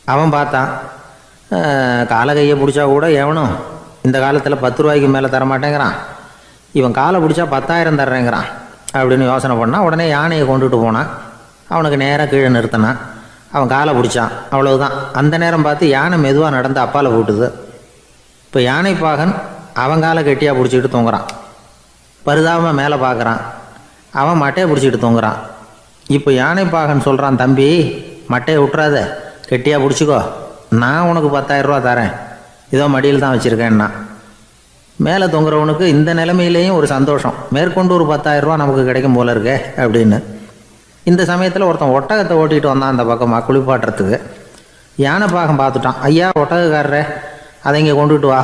அவன் பார்த்தான், காலை கையை பிடிச்சா கூட எவனும் இந்த காலத்தில் 10 ரூபாய்க்கு மேலே தரமாட்டேங்கிறான், இவன் காலை பிடிச்சா 10,000 தர்றேங்கிறான் அப்படின்னு யோசனை பண்ணால் உடனே யானையை கொண்டுட்டு போனான். அவனுக்கு நேராக கீழே நிறுத்தினான். அவன் காலை பிடிச்சான், அவ்வளவுதான். அந்த நேரம் பார்த்து யானை மெதுவாக நடந்து அப்பால் போட்டுது. இப்போ யானை பாகன் அவன் காலை கெட்டியாக பிடிச்சிக்கிட்டு தூங்குறான். பரிதாபமாக மேலே பார்க்குறான், அவன் மட்டையை பிடிச்சிக்கிட்டு தூங்குறான். இப்போ யானை பாகன் சொல்கிறான், தம்பி மட்டையை விட்டுறாத, கெட்டியாக பிடிச்சிக்கோ, நான் உனக்கு 10,000 ரூபா தரேன், இதோ மடியில் தான் வச்சுருக்கேன்னா. மேலே தொங்குறவனுக்கு இந்த நிலைமையிலேயும் ஒரு சந்தோஷம், மேற்கொண்டு ஒரு 10,000 ரூபா நமக்கு கிடைக்கும் போல இருக்கே அப்படின்னு. இந்த சமயத்தில் ஒருத்தன் ஒட்டகத்தை ஓட்டிகிட்டு வந்தான் அந்த பக்கமாக குளிப்பாட்டுறதுக்கு. யானை பாகம் பார்த்துட்டான், ஐயா ஒட்டகக்காரரே, அதை இங்கே கொண்டுட்டு வா,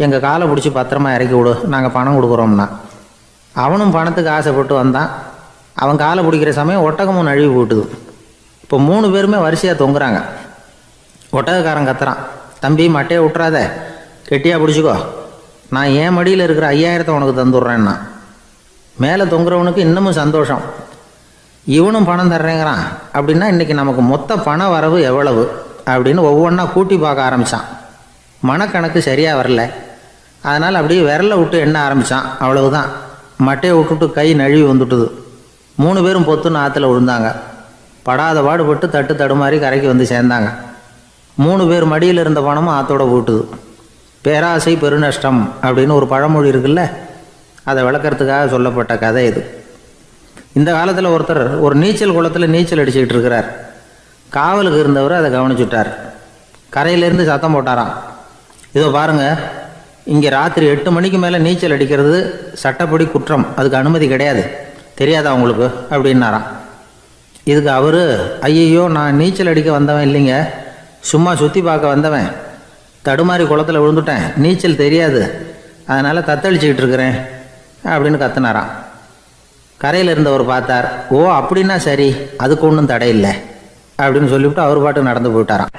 எங்கள் காலை பிடிச்சி பத்திரமா இறக்கி விடு, நாங்கள் பணம் கொடுக்குறோம்னா. அவனும் பணத்துக்கு ஆசைப்பட்டு வந்தான். அவன் காலை பிடிக்கிற சமயம் ஒட்டகமும் நழுவி போட்டுது. இப்போ 3 பேருமே வரிசையாக தொங்குறாங்க. ஒட்டகக்காரன் கத்துறான், தம்பி மட்டையை விட்டுறாத, கெட்டியாக பிடிச்சிக்கோ, நான் என் மடியில் இருக்கிற 5,000 உனக்கு தந்துடுறேன்னா. மேலே தொங்குறவனுக்கு இன்னமும் சந்தோஷம், இவனும் பணம் தர்றேங்கிறான் அப்படின்னா இன்றைக்கி நமக்கு மொத்த பண வரவு எவ்வளவு அப்படின்னு ஒவ்வொன்றா கூட்டி பார்க்க ஆரம்பித்தான். மனக்கணக்கு சரியாக வரல, அதனால் அப்படியே விரலை விட்டு எண்ண ஆரம்பித்தான். அவ்வளவுதான், மட்டையை விட்டுட்டு கை நழுவி வந்துட்டுது. 3 பேரும் பொத்துன்னு ஆற்றுல விழுந்தாங்க. படாத பாடுபட்டு தட்டு தடுமாறி கரைக்கு வந்து சேர்ந்தாங்க. 3 பேர் மடியில் இருந்த பணமும் ஆற்றோட போட்டுது. பேராசை பெருநஷ்டம் அப்படின்னு ஒரு பழமொழி இருக்குல்ல, அதை விளக்கறதுக்காக சொல்லப்பட்ட கதை இது. இந்த காலத்தில் ஒருத்தர் ஒரு நீச்சல் குளத்தில் நீச்சல் அடிச்சுக்கிட்டு இருக்கிறார். காவலுக்கு இருந்தவர் அதை கவனிச்சுட்டார். கரையிலேருந்து சத்தம் போட்டாராம், இதோ பாருங்க, இங்கே ராத்திரி 8 மணிக்கு மேலே நீச்சல் அடிக்கிறது சட்டப்படி குற்றம், அதுக்கு அனுமதி கிடையாது, தெரியாதா உங்களுக்கு அப்படின்னாராம். இதுக்கு அவர், ஐயோ நான் நீச்சல் அடிக்க வந்தவன் இல்லைங்க, சும்மா சுற்றி பார்க்க வந்தவன், தடுமாறி குளத்தில் விழுந்துட்டேன், நீச்சல் தெரியாது, அதனால் தத்தளிச்சுக்கிட்டு இருக்கிறேன் அப்படின்னு கத்துனாராம். கரையில் இருந்தவர் பார்த்தார், ஓ அப்படின்னா சரி, அதுக்கு ஒன்றும் தடை இல்லை அப்படின்னு சொல்லிவிட்டு அவர் பாட்டு நடந்து போயிட்டாராம்.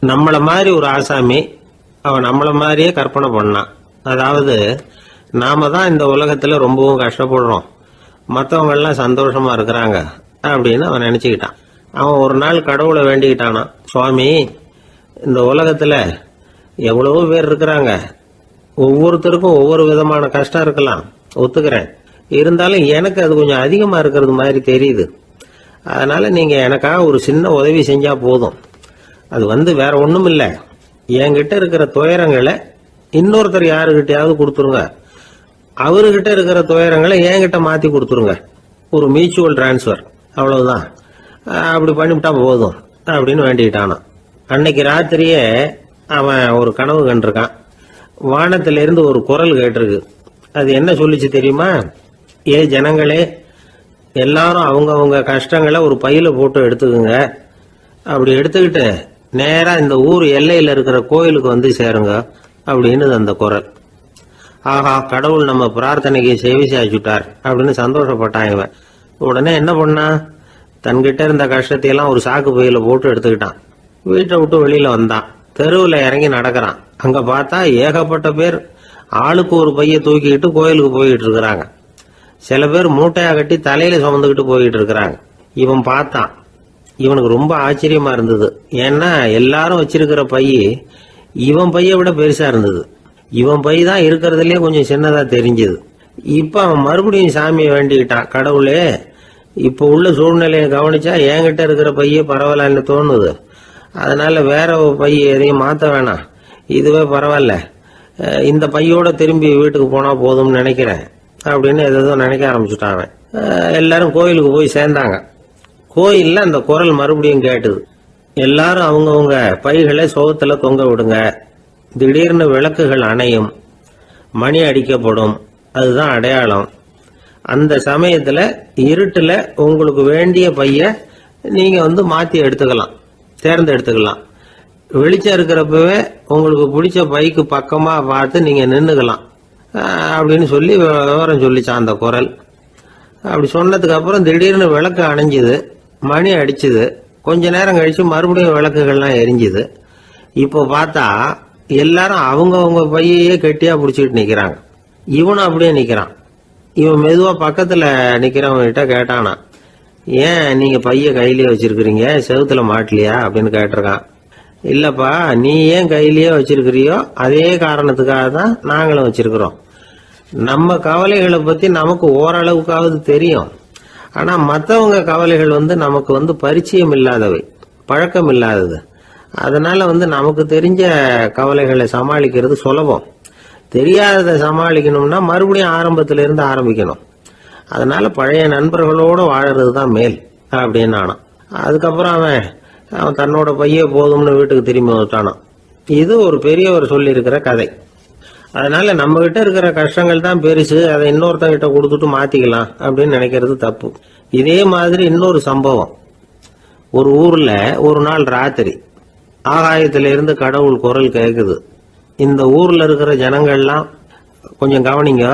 நம்மளை மாதிரி ஒரு ஆசாமி அவன் நம்மளை மாதிரியே கற்பனை பண்ணான். அதாவது நாம தான் இந்த உலகத்தில் ரொம்பவும் கஷ்டப்படுறோம், மற்றவங்கெல்லாம் சந்தோஷமா இருக்கிறாங்க அப்படின்னு அவன் நினச்சிக்கிட்டான். அவன் ஒரு நாள் கடவுளை வேண்டிக்கிட்டானா, சுவாமி இந்த உலகத்தில் எவ்வளவோ பேர் இருக்கிறாங்க, ஒவ்வொருத்தருக்கும் ஒவ்வொரு விதமான கஷ்டம் இருக்கலாம், ஒத்துக்கிறேன், இருந்தாலும் எனக்கு அது கொஞ்சம் அதிகமாக இருக்கிறது மாதிரி தெரியுது, அதனால நீங்கள் எனக்காக ஒரு சின்ன உதவி செஞ்சால் போதும். அது வேற ஒன்றும் இல்லை, என்கிட்ட இருக்கிற துயரங்களை இன்னொருத்தர் யாருக்கிட்டையாவது கொடுத்துருங்க, அவர்கிட்ட இருக்கிற துயரங்களை என்கிட்ட மாற்றி கொடுத்துருங்க, ஒரு மியூச்சுவல் டிரான்ஸ்ஃபர், அவ்வளவுதான், அப்படி பண்ணிவிட்டா போதும் அப்படின்னு வேண்டிக்கிட்டானான். அன்னைக்கு ராத்திரியே அவன் ஒரு கனவு கண்டிருக்கான். வானத்திலிருந்து ஒரு குரல் கேட்டிருக்கு. அது என்ன சொல்லிச்சு தெரியுமா? ஏ ஜனங்களே, எல்லாரும் அவங்கவுங்க கஷ்டங்களை ஒரு பையில போட்டு எடுத்துக்குங்க, அப்படி எடுத்துக்கிட்டு நேரா இந்த ஊர் எல்லையில இருக்கிற கோயிலுக்கு வந்து சேருங்க அப்படின்னு அந்த குரல். ஆஹா, கடவுள் நம்ம பிரார்த்தனைக்கு செவி சாய்ச்சுட்டார் அப்படின்னு சந்தோஷப்பட்டான் இவன். உடனே என்ன பண்ணா, தன்கிட்ட இருந்த கஷ்டத்தையெல்லாம் ஒரு சாக்கு பையில போட்டு எடுத்துக்கிட்டான். வீட்டை விட்டு வெளியில வந்தான். தெருவில் இறங்கி நடக்கிறான். அங்க பார்த்தா ஏகப்பட்ட பேர் ஆளுக்கு ஒரு பைய தூக்கிக்கிட்டு கோயிலுக்கு போயிட்டு இருக்கிறாங்க. சில பேர் மூட்டையா கட்டி தலையில சுமந்துக்கிட்டு போயிட்டு இருக்கிறாங்க. இவன் பார்த்தான். இவனுக்கு ரொம்ப ஆச்சரியமா இருந்தது. ஏன்னா எல்லாரும் வச்சிருக்கிற பை இவன் பைய விட பெருசா இருந்தது. இவன் பை தான் இருக்கிறதுலயே கொஞ்சம் சின்னதா தெரிஞ்சது. இப்ப அவன் மறுபடியும் சாமியை வேண்டிக்கிட்டான், கடவுளே இப்ப உள்ள சூழ்நிலையை கவனிச்சா என்கிட்ட இருக்கிற பைய பரவாயில்லன்னு தோணுது, அதனால வேற பை எதையும் மாத்த வேணாம், இதுவே பரவாயில்ல, இந்த பையோட திரும்பி வீட்டுக்கு போனா போதும்னு நினைக்கிறேன் அப்படின்னு ஏதோ நினைக்க ஆரம்பிச்சுட்டான். எல்லாரும் கோயிலுக்கு போய் சேர்ந்தாங்க. கோயில்ல அந்த குரல் மறுபடியும் கேட்டுது. எல்லாரும் அவங்கவுங்க பைகளை சோகத்துல தொங்க விடுங்க, திடீர்னு விளக்குகள் அணையும், மணி அடிக்கப்படும், அதுதான் அடையாளம். அந்த சமயத்துல இருட்டுல உங்களுக்கு வேண்டிய பைய நீங்க மாத்தி எடுத்துக்கலாம், தேர்ந்தெடுத்துக்கலாம். வெளிச்சம் இருக்கிறப்பவே உங்களுக்கு பிடிச்ச பைக்கு பக்கமா பார்த்து நீங்க நின்னுக்கலாம் அப்படின்னு சொல்லி விவரம் சொல்லிச்சான் அந்த குரல். அப்படி சொன்னதுக்கு அப்புறம் திடீர்னு விளக்கு அணைஞ்சுது, மணி அடிச்சுது. கொஞ்ச நேரம் கழிச்சு மறுபடியும் விளக்குகள்லாம் எரிஞ்சுது. இப்போ பார்த்தா எல்லாரும் அவங்கவுங்க பையையே கெட்டியா பிடிச்சிட்டு நிக்கிறாங்க. இவனும் அப்படியே நிக்கிறான். இவன் மெதுவா பக்கத்துல நிக்கிறவன்கிட்ட கேட்டானா, ஏன் நீங்க பைய கையிலேயே வச்சிருக்கிறீங்க, செவுத்துல மாட்டலையா அப்படின்னு கேட்டிருக்கான். இல்லப்பா, நீ ஏன் கையிலேயே வச்சிருக்கிறியோ அதே காரணத்துக்காக தான் நாங்களும் வச்சிருக்கிறோம். நம்ம கவலைகளை பத்தி நமக்கு ஓரளவுக்காவது தெரியும். ஆனா மற்றவங்க கவலைகள் நமக்கு பரிச்சயம் இல்லாதவை, பழக்கம் இல்லாதது. அதனால நமக்கு தெரிஞ்ச கவலைகளை சமாளிக்கிறது சுலபம். தெரியாததை சமாளிக்கணும்னா மறுபடியும் ஆரம்பத்தில இருந்து ஆரம்பிக்கணும். அதனால பழைய நண்பர்களோடு வாழறது தான் மேல் அப்படின்னு ஆனான். அதுக்கப்புறம் அவன் தன்னோட பைய போதும்னு வீட்டுக்கு திரும்பி வந்துட்டானான். இது ஒரு பெரியவர் சொல்லி இருக்கிற கதை. அதனால நம்ம கிட்ட இருக்கிற கஷ்டங்கள் தான் பெருசு, அதை இன்னொருத்தங்கிட்ட கொடுத்துட்டு மாத்திக்கலாம் அப்படின்னு நினைக்கிறது தப்பு. இதே மாதிரி இன்னொரு சம்பவம். ஒரு ஊர்ல ஒரு நாள் ராத்திரி ஆகாயத்தில இருந்து கடவுள் குரல் கேட்குது. இந்த ஊர்ல இருக்கிற ஜனங்கள்லாம் கொஞ்சம் கவனிங்க,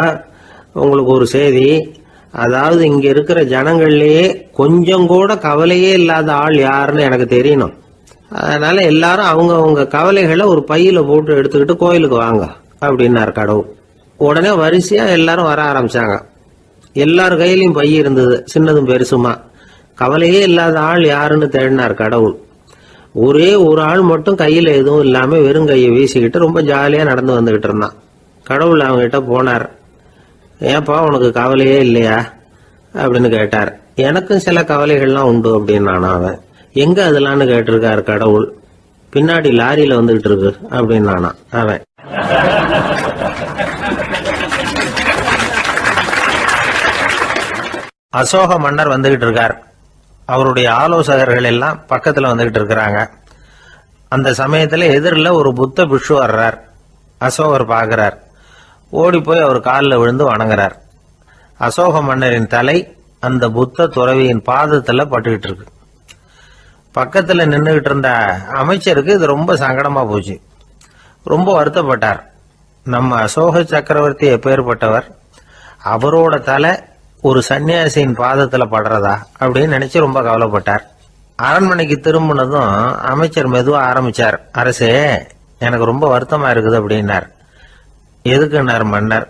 உங்களுக்கு ஒரு செய்தி. அதாவது இங்க இருக்கிற ஜனங்கள்லயே கொஞ்சம் கூட கவலையே இல்லாத ஆள் யாருன்னு எனக்கு தெரியணும். அதனால எல்லாரும் அவங்க கவலைகளை ஒரு பையில போட்டு எடுத்துக்கிட்டு கோயிலுக்கு வாங்க அப்படின்னாரு கடவுள். உடனே வரிசையா எல்லாரும் வர ஆரம்பிச்சாங்க. எல்லார் கையிலையும் பை இருந்தது, சின்னதும் பெருசுமா. கவலையே இல்லாத ஆள் யாருன்னு தேடினார் கடவுள். ஒரே ஒரு ஆள் மட்டும் கையில எதுவும் இல்லாம வெறும் கையை வீசிக்கிட்டு ரொம்ப ஜாலியா நடந்து வந்துகிட்டு இருந்தான். கடவுள் அவங்ககிட்ட போனார். ஏப்பா, உனக்கு கவலையே இல்லையா அப்படின்னு கேட்டார். எனக்கும் சில கவலைகள்லாம் உண்டு அப்படின்னு அவன். எங்க அதெல்லாம்னு கேட்டிருக்காரு கடவுள். பின்னாடி லாரியில வந்துகிட்டு இருக்கு அப்படின்னு அவன். அசோக மன்னர் வந்துகிட்டு இருக்கார். அவருடைய ஆலோசகர்கள் எல்லாம் பக்கத்துல வந்துகிட்டு இருக்கிறாங்க. அந்த சமயத்துல எதிரில் ஒரு புத்த பிக்ஷு வர்றார். அசோகர் பார்க்கிறார். ஓடி போய் அவர் காலில் விழுந்து வணங்குறார். அசோக மன்னரின் தலை அந்த புத்த துறவியின் பாதத்துல பட்டுக்கிட்டு இருக்கு. பக்கத்துல நின்றுகிட்டு இருந்த அமைச்சருக்கு இது ரொம்ப சங்கடமா போச்சு. ரொம்ப வருத்தப்பட்டார். நம்ம அசோக சக்கரவர்த்தி எப்பேற்பட்டவர், அவரோட தலை ஒரு சன்னியாசியின் பாதத்துல படுறதா அப்படின்னு நினைச்சு ரொம்ப கவலைப்பட்டார். அரண்மனைக்கு திரும்பினதும் அமைச்சர் மெதுவா ஆரம்பிச்சார். அரசே, எனக்கு ரொம்ப வருத்தமா இருக்குது அப்படின்னார். எதுக்குன்னார் மன்னர்.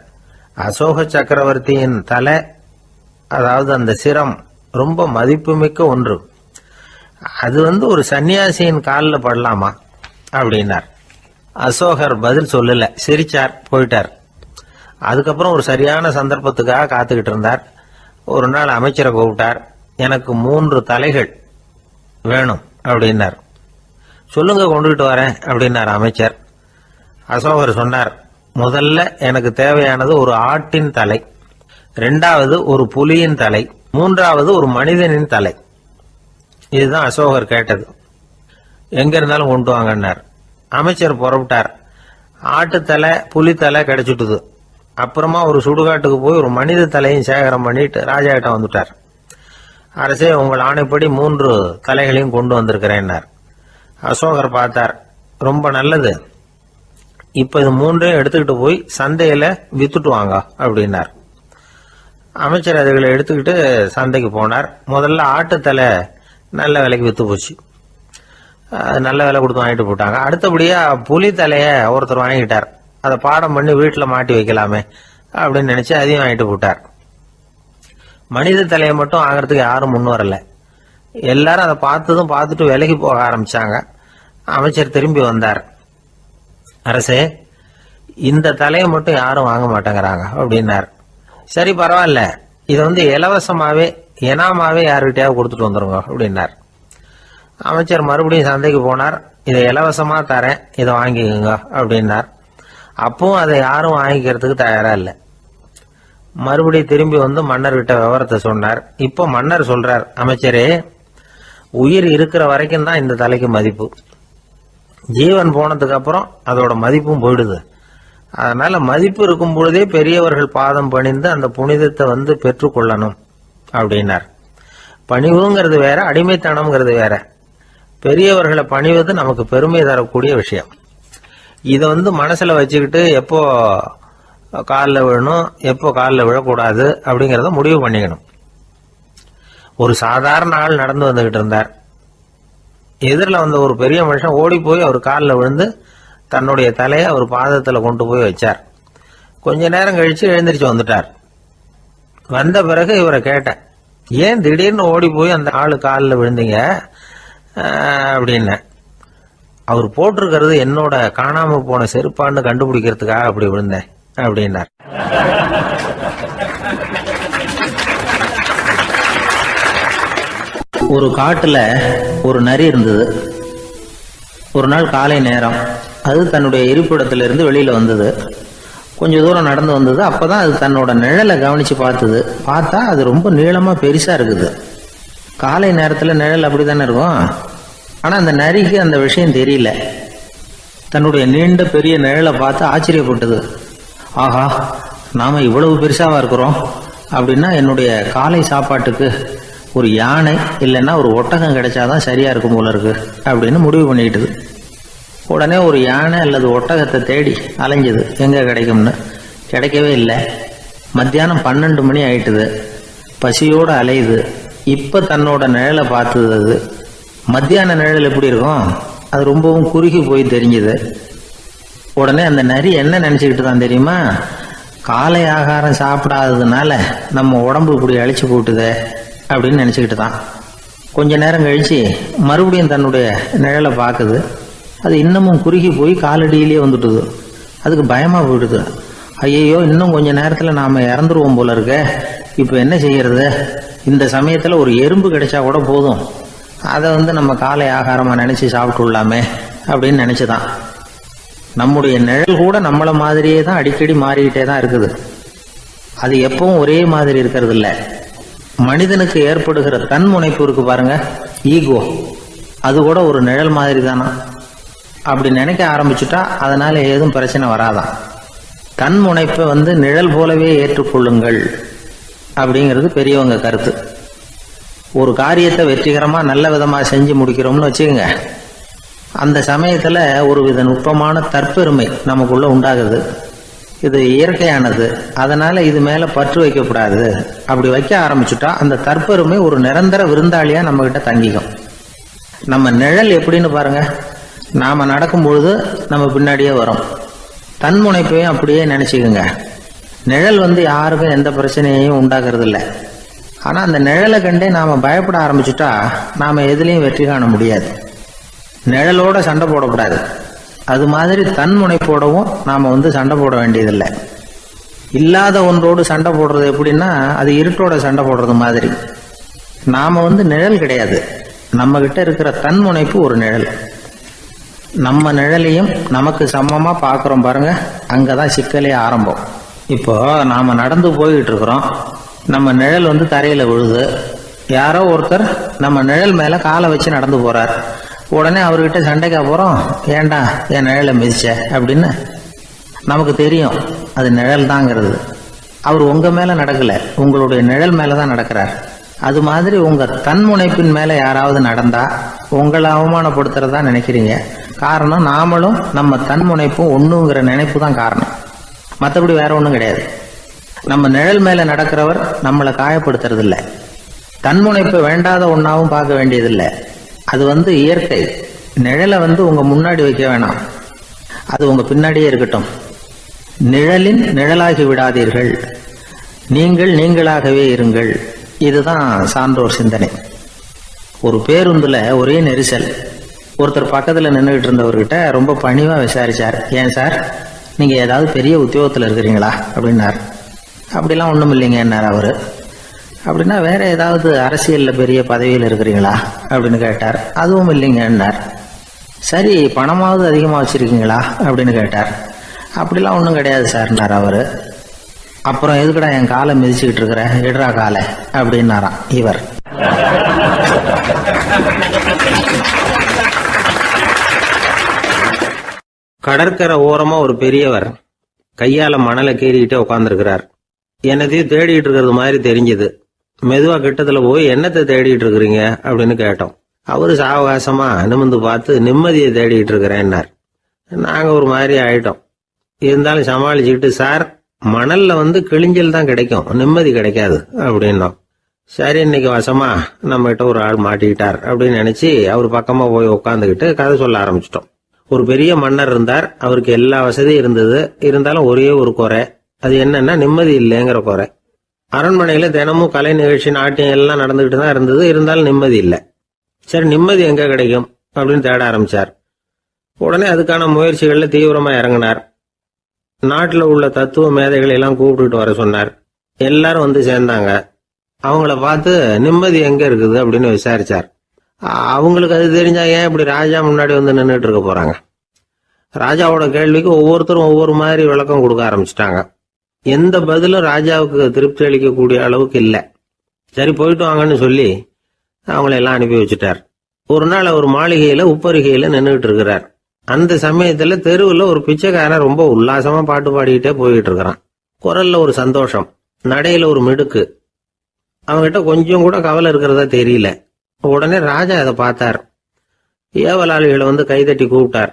அசோக சக்கரவர்த்தியின் தலை, அதாவது அந்த சிரம், ரொம்ப மதிப்புமிக்க ஒன்று. அது ஒரு சன்னியாசியின் காலில் படலாமா அப்படின்னார். அசோகர் பதில் சொல்லல, சிரிச்சார், போயிட்டார். அதுக்கப்புறம் ஒரு சரியான சந்தர்ப்பத்துக்காக காத்துக்கிட்டு இருந்தார். ஒரு நாள் அமைச்சரை கூப்பிட்டார். எனக்கு 3 தலைகள் வேணும் அப்படின்னார். சொல்லுங்க, கொண்டுகிட்டு வரேன் அப்படின்னார் அமைச்சர். அசோகர் சொன்னார், முதல்ல எனக்கு தேவையானது ஒரு ஆட்டின் தலை, 2வது ஒரு புலியின் தலை, 3வது ஒரு மனிதனின் தலை. இதுதான் அசோகர் கேட்டது. எங்க இருந்தாலும் கொண்டு வாங்கன்னார். அமைச்சர் புறப்பட்டார். ஆட்டுத்தலை, புலித்தலை கிடைச்சிட்டுது. அப்புறமா ஒரு சுடுகாட்டுக்கு போய் ஒரு மனித தலையும் சேகரம் பண்ணிட்டு ராஜா கிட்ட வந்துட்டார். அரசே, உங்கள் ஆணைப்படி 3 தலைகளையும் கொண்டு வந்திருக்கிறேன்னார். அசோகர் பார்த்தார். ரொம்ப நல்லது, இப்ப இது 3ஐயும் எடுத்துக்கிட்டு போய் சந்தையில வித்துட்டு வாங்க அப்படின்னார். அமைச்சர் அதுகளை எடுத்துக்கிட்டு சந்தைக்கு போனார். முதல்ல ஆட்டுத்தலை நல்ல விலைக்கு வித்து போச்சு. நல்ல விலை கொடுத்து வாங்கிட்டு போட்டாங்க. அடுத்தபடியா புலி தலைய ஒருத்தர் வாங்கிட்டார். அதை பாடம் பண்ணி வீட்டுல மாட்டி வைக்கலாமே அப்படின்னு நினைச்சு அதையும் வாங்கிட்டு போட்டார். மனித தலையை மட்டும் வாங்கறதுக்கு யாரும் முன் வரல. எல்லாரும் அதை பார்த்துட்டு விலைக்கு போக ஆரம்பிச்சாங்க. அமைச்சர் திரும்பி வந்தார். அரசே, இந்த தலையை மட்டும் யாரும் வாங்க மாட்டேங்கிறாங்க அப்படின்னார். சரி, பரவாயில்ல, இதை இலவசமாவே எனாமாவே யாருக்கிட்டையாவது கொடுத்துட்டு வந்துருங்க அப்படின்னார். அமைச்சர் மறுபடியும் சந்தைக்கு போனார். இதை இலவசமா தரேன், இதை வாங்கிக்கோங்க அப்படின்னார். அப்பவும் அதை யாரும் வாங்கிக்கிறதுக்கு தயாரா இல்லை. மறுபடியும் திரும்பி மன்னர்கிட்ட விவரத்தை சொன்னார். இப்போ மன்னர் சொல்றார், அமைச்சரே, உயிர் இருக்கிற வரைக்கும் தான் இந்த தலைக்கு மதிப்பு. ஜீவன் போனதுக்கு அப்புறம் அதோட மதிப்பும் போயிடுது. அதனால மதிப்பு இருக்கும் பொழுதே பெரியவர்கள் பாதம் பணிந்து அந்த புனிதத்தை பெற்றுக்கொள்ளணும் அப்படின்னார். பணிவுங்கிறது வேற, அடிமைத்தனம்ங்கிறது வேற. பெரியவர்களை பணிவது நமக்கு பெருமை தரக்கூடிய விஷயம். இதை மனசுல வச்சுக்கிட்டு எப்போ காலில் விழணும், எப்போ காலில் விழக்கூடாது அப்படிங்கறத முடிவு பண்ணிக்கணும். ஒரு சாதாரண ஆள் நடந்து வந்துகிட்டு இருந்தார். எதிரில் வந்த ஒரு பெரிய மனுஷன் ஓடி போய் அவர் காலில் விழுந்து தன்னுடைய தலையை அவர் பாதத்துல கொண்டு போய் வச்சார். கொஞ்ச நேரம் கழிச்சு எழுந்திரிச்சு வந்துட்டார். வந்த பிறகு இவரை கேட்டேன், ஏன் திடீர்னு ஓடி போய் அந்த ஆளு காலில் விழுந்தீங்க அப்படின்னேன். அவர் போட்டிருக்கிறது என்னோட காணாம போன செருப்பான்னு கண்டுபிடிக்கிறதுக்காக அப்படி விழுந்தேன் அப்படின்னார். ஒரு காட்டுல ஒரு நரி இருந்தது. ஒரு நாள் காலை நேரம் அது தன்னுடைய இருப்பிடத்திலிருந்து வெளியில வந்தது. கொஞ்ச தூரம் நடந்து வந்தது. அப்பதான் அது தன்னோட நிழலை கவனிச்சு பார்த்தா அது ரொம்ப நீளமா பெருசா இருக்குது. காலை நேரத்துல நிழல் அப்படித்தானே இருக்கும். ஆனா அந்த நரிக்கு அந்த விஷயம் தெரியல. தன்னுடைய நீண்ட பெரிய நிழலை பார்த்து ஆச்சரியப்பட்டது. ஆஹா, நாம இவ்வளவு பெருசாவா இருக்கிறோம் அப்படின்னா என்னுடைய காலை சாப்பாட்டுக்கு ஒரு யானை இல்லைன்னா ஒரு ஒட்டகம் கிடைச்சாதான் சரியா இருக்கும் போல இருக்கு அப்படின்னு முடிவு பண்ணிக்கிட்டது. உடனே ஒரு யானை அல்லது ஒட்டகத்தை தேடி அலைஞ்சது, எங்க கிடைக்கும்னு. கிடைக்கவே இல்லை. மத்தியானம் 12 மணி ஆயிட்டுது. பசியோட அலையுது. இப்ப தன்னோட நிழலை பார்த்தது. அது மத்தியான நிழல் எப்படி இருக்கும்? அது ரொம்பவும் குறுகி போய் தெரிஞ்சுது. உடனே அந்த நரி என்ன நினைச்சுக்கிட்டு தான் தெரியுமா? காலை ஆகாரம் சாப்பிடாததுனால நம்ம உடம்பு இப்படி அழிச்சு போட்டுதே அப்படின்னு நினைச்சுக்கிட்டு தான். கொஞ்ச நேரம் கழிச்சு மறுபடியும் தன்னுடைய நிழலை பார்க்குது. அது இன்னமும் குறுகி போய் காலடியிலேயே வந்துட்டுது. அதுக்கு பயமா போயிடுது. ஐயோ, இன்னும் கொஞ்ச நேரத்துல நாம இறந்துருவோம் போல இருக்க. இப்ப என்ன செய்யறது? இந்த சமயத்துல ஒரு எறும்பு கிடைச்சா கூட போதும், அதை நம்ம காலை ஆகாரமா நினைச்சு சாப்பிட்டுள்ளாமே அப்படின்னு நினைச்சுதான். நம்முடைய நிழல் கூட நம்மள மாதிரியே தான் அடிக்கடி மாறிக்கிட்டே தான் இருக்குது. அது எப்பவும் ஒரே மாதிரி இருக்கிறது இல்ல. மனிதனுக்கு ஏற்படுகிற தன்முனைப்பு இருக்கு பாருங்க, ஈகோ, அது கூட ஒரு நிழல் மாதிரி தானா. அப்படி நினைக்க ஆரம்பிச்சுட்டா அதனால ஏதும் பிரச்சனை வராதான். தன்முனைப்பை நிழல் போலவே ஏற்றுக்கொள்ளுங்கள் அப்படிங்கிறது பெரியவங்க கருத்து. ஒரு காரியத்தை வெற்றிகரமா நல்ல விதமா செஞ்சு முடிக்கிறோம்னு வச்சுக்கோங்க. அந்த சமயத்துல ஒரு வித நுட்பமான தற்பெருமை நமக்குள்ள உண்டாகுது. இது இயற்கையானது, அதனால இது மேல பற்று வைக்கக்கூடாது. அப்படி வைக்க ஆரம்பிச்சுட்டா அந்த தற்பெருமை ஒரு நிரந்தர விருந்தாளியா நம்ம கிட்ட தங்கிக்கும். நம்ம நிழல் எப்படின்னு பாருங்க. நாம நடக்கும் பொழுது நம்ம பின்னாடியே வரும். தன்முனைப்பையும் அப்படியே நினைச்சுக்குங்க. நிழல் யாருக்கும் எந்த பிரச்சனையையும் உண்டாக்குறது இல்லை. ஆனா அந்த நிழலை கண்டே நாம பயப்பட ஆரம்பிச்சுட்டா நாம எதுலையும் வெற்றி காண முடியாது. நிழலோட சண்டை போடக்கூடாது. அது மாதிரி தன்முனைப்போடவும் நாம சண்டை போட வேண்டியதில்லை. இல்லாத ஒன்றோடு சண்டை போடுறது எப்படின்னா அது இருட்டோட சண்டை போடுறது மாதிரி. நாம நிழல் கிடையாது. நம்ம கிட்ட இருக்கிற தன்முனைப்பு ஒரு நிழல். நம்ம நிழலையும் நமக்கு சமமா பாக்குறோம் பாருங்க, அங்கதான் சிக்கலே ஆரம்பம். இப்போ நாம நடந்து போய்கிட்டு இருக்கிறோம். நம்ம நிழல் தரையில விழுது. யாரோ ஒருத்தர் நம்ம நிழல் மேல காலை வச்சு நடந்து போறார். உடனே அவர்கிட்ட சண்டைக்கா போறோம், ஏண்டா என் நிழலை மிதிச்ச அப்படின்னு. நமக்கு தெரியும் அது நிழல் தாங்கிறது. அவர் உங்க மேல நடக்கல, உங்களுடைய நிழல் மேலதான் நடக்கிறார். அது மாதிரி உங்க தன்முனைப்பின் மேல யாராவது நடந்தா உங்களை அவமானப்படுத்துறதா நினைக்கிறீங்க. காரணம், நாமளும் நம்ம தன்முனைப்பும் ஒண்ணுங்கிற நினைப்பு தான் காரணம். மற்றபடி வேற ஒண்ணும் கிடையாது. நம்ம நிழல் மேல நடக்கிறவர் நம்மளை காயப்படுத்துறது இல்லை. தன்முனைப்பு வேண்டாத ஒன்னாவும் பார்க்க வேண்டியதில்லை. அது இயற்கை. நிழலை உங்க முன்னாடி வைக்க வேணாம், அது உங்க பின்னாடியே இருக்கட்டும். நிழலின் நிழலாகி விடாதீர்கள், நீங்கள் நீங்களாகவே இருங்கள். இதுதான் சான்றோர் சிந்தனை. ஒரு பேருந்துல ஒரே நெரிசல். ஒருத்தர் பக்கத்துல நின்றுகிட்டு இருந்தவர்கிட்ட ரொம்ப பணிவா விசாரிச்சார், ஏன் சார் நீங்க ஏதாவது பெரிய உத்தியோகத்துல இருக்கிறீங்களா அப்படின்னார். அப்படிலாம் ஒண்ணும் இல்லைங்கன்னார் அவரு. அப்படின்னா வேற ஏதாவது அரசியல்ல பெரிய பதவியில் இருக்கிறீங்களா அப்படின்னு கேட்டார். அதுவும் இல்லைங்கன்னார். சரி, பணமாவது அதிகமா வச்சிருக்கீங்களா அப்படின்னு கேட்டார். அப்படிலாம் ஒன்றும் கிடையாது சார்னார் அவரு. அப்புறம் எதுக்குடா என் காலை மிதிச்சுக்கிட்டு இருக்கிற, எடுறா காலை அப்படின்னாராம் இவர். கடற்கரை ஓரமா ஒரு பெரியவர் கையால மணலை கீறிக்கிட்டே உட்காந்துருக்கிறார். என்னத்தையும் தேடிட்டு இருக்கிறது மாதிரி தெரிஞ்சது. மெதுவா கிட்டத்துல போய் என்னத்தை தேடிட்டு இருக்கிறீங்க அப்படின்னு கேட்டோம். அவரு சாவகாசமா நிமிர்ந்து பார்த்து நிம்மதியை தேடிட்டு இருக்கிறேன்னார். நாங்க ஒரு மாதிரி ஆயிட்டோம். இருந்தாலும் சமாளிச்சுக்கிட்டு, சார் மணல்ல கிழிஞ்சல் தான் கிடைக்கும், நிம்மதி கிடைக்காது அப்படின்னோம். சரி, இன்னைக்கு வசமா நம்ம கிட்ட ஒரு ஆள் மாட்டிக்கிட்டார் அப்படின்னு நினைச்சு அவர் பக்கமா போய் உட்காந்துக்கிட்டு கதை சொல்ல ஆரம்பிச்சிட்டோம். ஒரு பெரிய மன்னர் இருந்தார். அவருக்கு எல்லா வசதியும் இருந்தது. இருந்தாலும் ஒரே ஒரு குறை. அது என்னன்னா நிம்மதி இல்லைங்கிற குறை. அரண்மனையில் தினமும் கலை நிகழ்ச்சி நாட்டியம் எல்லாம் நடந்துகிட்டு தான் இருந்தது. இருந்தாலும் நிம்மதி இல்லை. சரி, நிம்மதி எங்கே கிடைக்கும் அப்படின்னு தேட ஆரம்பித்தார். உடனே அதுக்கான முயற்சிகளில் தீவிரமாக இறங்கினார். நாட்டில் உள்ள தத்துவ மேதைகளை எல்லாம் கூப்பிட்டுட்டு வர சொன்னார். எல்லாரும் வந்து சேர்ந்தாங்க. அவங்கள பார்த்து நிம்மதி எங்கே இருக்குது அப்படின்னு விசாரிச்சார். அவங்களுக்கு அது தெரிஞ்சா ஏன் இப்படி ராஜா முன்னாடி வந்து நின்றுட்டு இருக்க போறாங்க? ராஜாவோட கேள்விக்கு ஒவ்வொருத்தரும் ஒவ்வொரு மாதிரி விளக்கம் கொடுக்க ஆரம்பிச்சிட்டாங்க. எந்த பதிலும் ராஜாவுக்கு திருப்தி அளிக்கக்கூடிய அளவுக்கு இல்லை. சரி, போயிட்டு வாங்கன்னு சொல்லி அவங்கள எல்லாம் அனுப்பி வச்சுட்டார். ஒரு நாள் அவர் மாளிகையில உப்பருகையில நின்றுட்டு இருக்கிறார். அந்த சமயத்துல தெருவில் ஒரு பிச்சைக்காரன் ரொம்ப உல்லாசமா பாட்டு பாடிக்கிட்டே போயிட்டு இருக்கிறான். குரல்ல ஒரு சந்தோஷம், நடையில ஒரு மிடுக்கு. அவன்கிட்ட கொஞ்சம் கூட கவலை இருக்கிறதா தெரியல. உடனே ராஜா அதை பார்த்தார். ஏவலாளிகளை வந்து கைதட்டி கூப்பிட்டார்.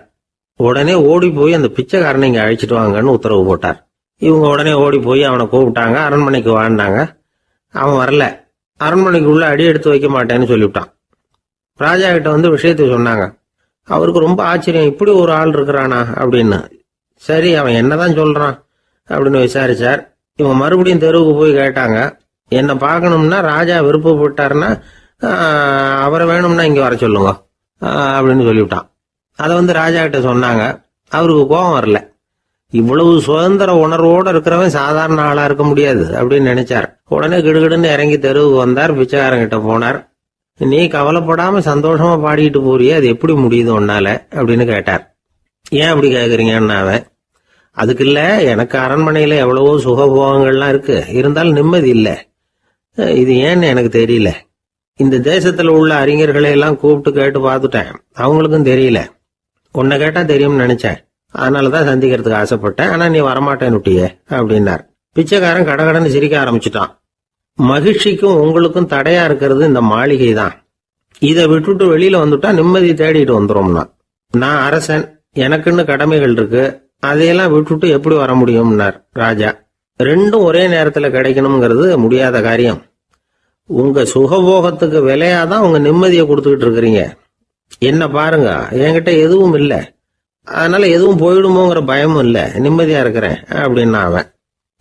உடனே ஓடி போய் அந்த பிச்சைக்காரனை இங்க அழைச்சிட்டு வாங்கன்னு உத்தரவு போட்டார். இவங்க உடனே ஓடி போய் அவனை கூப்பிட்டாங்க. அரண்மனைக்கு வாழ்ந்தாங்க. அவன் வரல. அரண்மனைக்கு உள்ள அடி எடுத்து வைக்க மாட்டேன்னு சொல்லிவிட்டான். ராஜா கிட்ட வந்து விஷயத்தை சொன்னாங்க. அவருக்கு ரொம்ப ஆச்சரியம், இப்படி ஒரு ஆள் இருக்கிறானா அப்படின்னு. சரி, அவன் என்னதான் சொல்றான் அப்படின்னு விசாரிச்சார். இவங்க மறுபடியும் தெருவுக்கு போய் கேட்டாங்க. என்னை பார்க்கணும்னா ராஜா விருப்பப்பட்டாருன்னா அவரை வேணும்னா இங்க வர சொல்லுங்க அப்படின்னு சொல்லிவிட்டான். அதை வந்து ராஜா கிட்ட சொன்னாங்க. அவருக்கு கோபம் வரல. இவ்வளவு சுதந்திர உணர்வோடு இருக்கிறவன் சாதாரண ஆளா இருக்க முடியாது அப்படின்னு நினைச்சார். உடனே கிடுகிடுன்னு இறங்கி தெருவுக்கு வந்தார். பிச்சைக்காரங்கிட்ட போனார். நீ கவலைப்படாம சந்தோஷமா பாடிட்டு போறியே, அது எப்படி முடியுது உன்னால அப்படின்னு கேட்டார். ஏன் அப்படி கேக்குறீங்கன்னு அவன், அதுக்கு இல்ல, எனக்கு அரண்மனையில எவ்வளவோ சுகபோகங்கள்லாம் இருக்கு, இருந்தாலும் நிம்மதி இல்லை. இது ஏன்னு எனக்கு தெரியல. இந்த தேசத்துல உள்ள அறிஞர்களை எல்லாம் கூப்பிட்டு கேட்டு பார்த்துட்டேன், அவங்களுக்கும் தெரியல. உன்னை கேட்டா தெரியும்னு நினைச்சேன், அதனாலதான் சந்திக்கிறதுக்கு ஆசைப்பட்டேன். ஆனா நீ வரமாட்டேன்னுட்டியே அப்படின்னார். பிச்சைக்காரன் கடகடன்னு சிரிக்க ஆரம்பிச்சுட்டான். மகிழ்ச்சிக்கும் உங்களுக்கும் தடையா இருக்கிறது இந்த மாளிகை தான். இதை விட்டுட்டு வெளியில வந்துட்டா நிம்மதி தேடிட்டு வந்துடும்னா. நான் அரசன், எனக்குன்னு கடமைகள் இருக்கு, அதையெல்லாம் விட்டுட்டு எப்படி வர முடியும்னார் ராஜா. ரெண்டும் ஒரே நேரத்துல கிடைக்கணுங்கிறது முடியாத காரியம். உங்க சுகபோகத்துக்கு விலையாதான் உங்க நிம்மதியை கொடுத்துக்கிட்டு இருக்கிறீங்க. என்ன பாருங்க, என்கிட்ட எதுவும் இல்லை, அதனால எதுவும் போயிடுமோங்கிற பயமும் இல்லை, நிம்மதியா இருக்கிறேன் அப்படின்னா அவன்.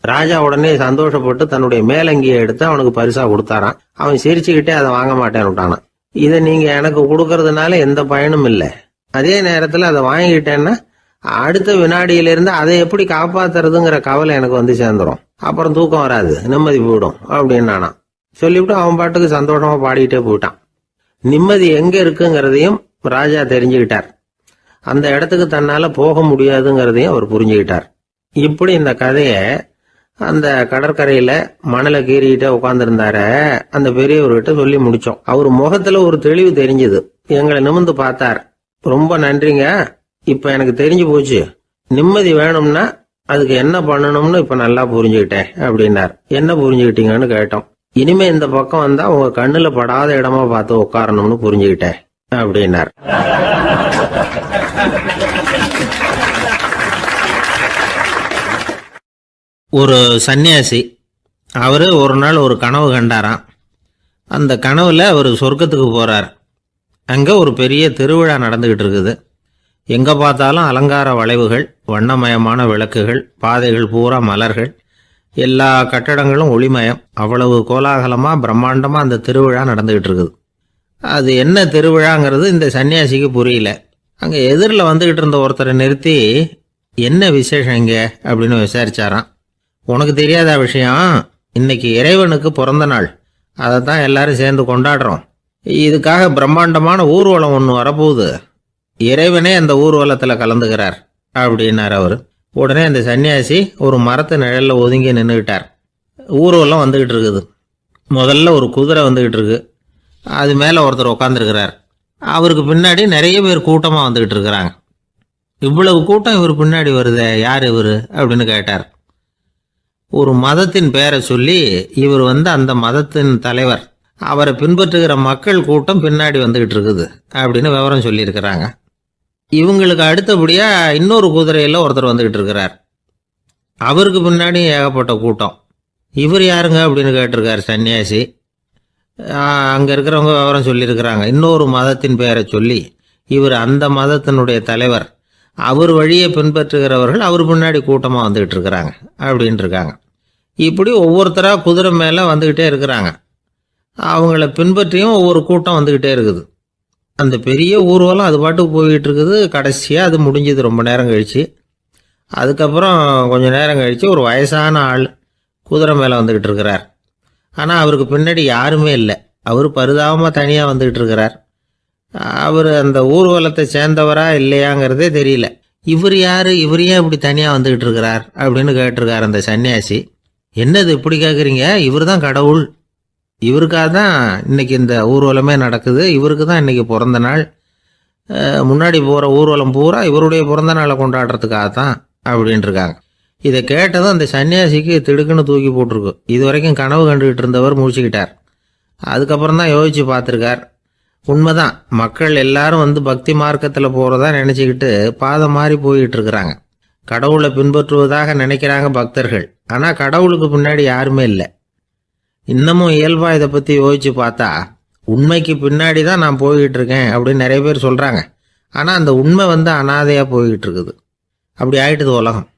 ராஜா உடனே சந்தோஷப்பட்டு தன்னுடைய மேலங்கியை எடுத்து அவனுக்கு பரிசா கொடுத்தாரான். அவன் சிரிச்சுக்கிட்டே அதை வாங்க மாட்டேன்னு விட்டானான். இதை நீங்க எனக்கு கொடுக்கறதுனால எந்த பயனும் இல்லை, அதே நேரத்துல அதை வாங்கிட்டேன்னா அடுத்த வினாடியிலிருந்து அதை எப்படி காப்பாத்துறதுங்கிற கவலை எனக்கு வந்து சேர்ந்துரும், அப்புறம் தூக்கம் வராது, நிம்மதி போயிடும் அப்படின்னானா. சொல்லிவிட்டு அவன் பாட்டுக்கு சந்தோஷமா பாடிக்கிட்டே போயிட்டான். நிம்மதி எங்க இருக்குங்கிறதையும் ராஜா தெரிஞ்சுக்கிட்டார். அந்த இடத்துக்கு தன்னால போக முடியாதுங்கிறதையும் அவர் புரிஞ்சுக்கிட்டார். இப்படி இந்த கதைய அந்த கடற்கரையில மணலை கீறிக்கிட்டே உட்கார்ந்துருந்தார அந்த பெரியவர்கிட்ட சொல்லி முடிச்சோம். அவர் முகத்துல ஒரு தெளிவு தெரிஞ்சது. எங்களை நிமிர்ந்து பார்த்தார். ரொம்ப நன்றிங்க, இப்ப எனக்கு தெரிஞ்சு போச்சு, நிம்மதி வேணும்னா அதுக்கு என்ன பண்ணணும்னு இப்ப நல்லா புரிஞ்சுக்கிட்டேன் அப்படின்னார். என்ன புரிஞ்சுக்கிட்டீங்கன்னு கேட்டோம். இனிமே இந்த பக்கம் வந்தா உங்க கண்ணுல படாத இடமா பார்த்து உட்காரணும்னு புரிஞ்சுக்கிட்டேன் அப்படின்னார். ஒரு சன்னியாசி, அவரு ஒரு நாள் ஒரு கனவு கண்டாராம். அந்த கனவுல அவர் சொர்க்கத்துக்கு போறார். அங்க ஒரு பெரிய திருவிழா நடந்துகிட்டு இருக்குது. எங்க பார்த்தாலும் அலங்கார வளைவுகள், வண்ணமயமான விளக்குகள், பாதைகள் பூரா மலர்கள், எல்லா கட்டடங்களும் ஒளிமயம். அவ்வளவு கோலாகலமா பிரம்மாண்டமா அந்த திருவிழா நடந்துகிட்டு இருக்குது. அது என்ன திருவிழாங்கிறது இந்த சன்னியாசிக்கு புரியல. அங்க எதிரில் வந்துகிட்டு இருந்த ஒருத்தரை நிறுத்தி, என்ன விசேஷம் இங்க அப்படின்னு விசாரிச்சாராம். உனக்கு தெரியாத விஷயம், இன்னைக்கு இறைவனுக்கு பிறந்த நாள், அதை தான் எல்லாரும் சேர்ந்து கொண்டாடுறோம். இதுக்காக பிரம்மாண்டமான ஊர்வலம் ஒன்று வரப்போகுது, இறைவனே அந்த ஊர்வலத்தில் கலந்துக்கிறார் அப்படின்னார் அவர். உடனே அந்த சன்னியாசி ஒரு மரத்து நிழல்ல ஒதுங்கி நின்றுக்கிட்டார். ஊர்வலம் வந்துகிட்டு இருக்குது. முதல்ல ஒரு குதிரை வந்துகிட்டு இருக்கு, அது மேலே ஒருத்தர் உட்காந்துருக்கிறார். அவருக்கு பின்னாடி நிறைய பேர் கூட்டமாக வந்துகிட்டு இருக்கிறாங்க. இவ்வளவு கூட்டம் இவர் பின்னாடி வருதே, யார் இவர் அப்படின்னு கேட்டார். ஒரு மதத்தின் பெயரை சொல்லி, இவர் அந்த மதத்தின் தலைவர், அவரை பின்பற்றுகிற மக்கள் கூட்டம் பின்னாடி வந்துகிட்டு இருக்குது அப்படின்னு விவரம் சொல்லியிருக்கிறாங்க. இவங்களுக்கு அடுத்தபடியா இன்னொரு குதிரையில் ஒருத்தர் வந்துகிட்டு இருக்கிறார். அவருக்கு பின்னாடி ஏகப்பட்ட கூட்டம். இவர் யாருங்க அப்படின்னு கேட்டிருக்காரு சன்னியாசி. அங்கே இருக்கிறவங்க விவரம் சொல்லியிருக்கிறாங்க. இன்னொரு மதத்தின் பெயரை சொல்லி, இவர் அந்த மதத்தினுடைய தலைவர், அவர் வழியை பின்பற்றுகிறவர்கள் அவர் பின்னாடி கூட்டமாக வந்துகிட்டு இருக்கிறாங்க அப்படின்னு இருக்காங்க. இப்படி ஒவ்வொருத்தராக குதிரை மேலே வந்துக்கிட்டே இருக்கிறாங்க. அவங்கள பின்பற்றியும் ஒவ்வொரு கூட்டம் வந்துக்கிட்டே இருக்குது. அந்த பெரிய ஊர்வலம் அது பாட்டுக்கு போய்கிட்டு இருக்குது. கடைசியாக அது முடிஞ்சது ரொம்ப நேரம் கழித்து. அதுக்கப்புறம் கொஞ்சம் நேரம் கழித்து ஒரு வயசான ஆள் குதிரை மேலே வந்துக்கிட்டு இருக்கிறார். ஆனால் அவருக்கு பின்னாடி யாருமே இல்லை. அவர் பரிதாபமாக தனியாக வந்துக்கிட்டு இருக்கிறார். அவர் அந்த ஊர்வலத்தை சேர்ந்தவரா இல்லையாங்கிறதே தெரியல. இவர் யார், இவர் ஏன் இப்படி தனியாக வந்துக்கிட்டு இருக்கிறார் அப்படின்னு கேட்டிருக்கார் அந்த சன்னியாசி. என்னது இப்படி கேட்குறீங்க? இவர் தான் கடவுள். இவருக்காக தான் இன்னைக்கு இந்த ஊர்வலமே நடக்குது. இவருக்கு தான் இன்னைக்கு பிறந்த நாள். முன்னாடி போகிற ஊர்வலம் பூரா இவருடைய பிறந்த நாளை கொண்டாடுறதுக்காக தான் அப்படின்ட்டுருக்காங்க. இதை கேட்டதும் அந்த சன்னியாசிக்கு திடுக்குன்னு தூக்கி போட்டிருக்கு. இது வரைக்கும் கனவு கண்டுகிட்டு இருந்தவர் முடிச்சுக்கிட்டார். அதுக்கப்புறம் தான் யோசித்து பார்த்துருக்கார். உண்மைதான், மக்கள் எல்லாரும் வந்து பக்தி மார்க்கத்தில் போகிறதா நினச்சிக்கிட்டு பாதம் மாறி போய்கிட்டு இருக்கிறாங்க. கடவுளை பின்பற்றுவதாக நினைக்கிறாங்க பக்தர்கள். ஆனால் கடவுளுக்கு பின்னாடி யாருமே இல்லை. இன்னமும் இயல்பாக இதை பற்றி யோசித்து பார்த்தா உண்மைக்கு பின்னாடி தான் நான் போய்கிட்டு இருக்கேன் அப்படின்னு நிறைய பேர் சொல்கிறாங்க. ஆனால் அந்த உண்மை வந்து அனாதையாக போய்கிட்டு இருக்குது. அப்படி ஆயிட்டுது உலகம்.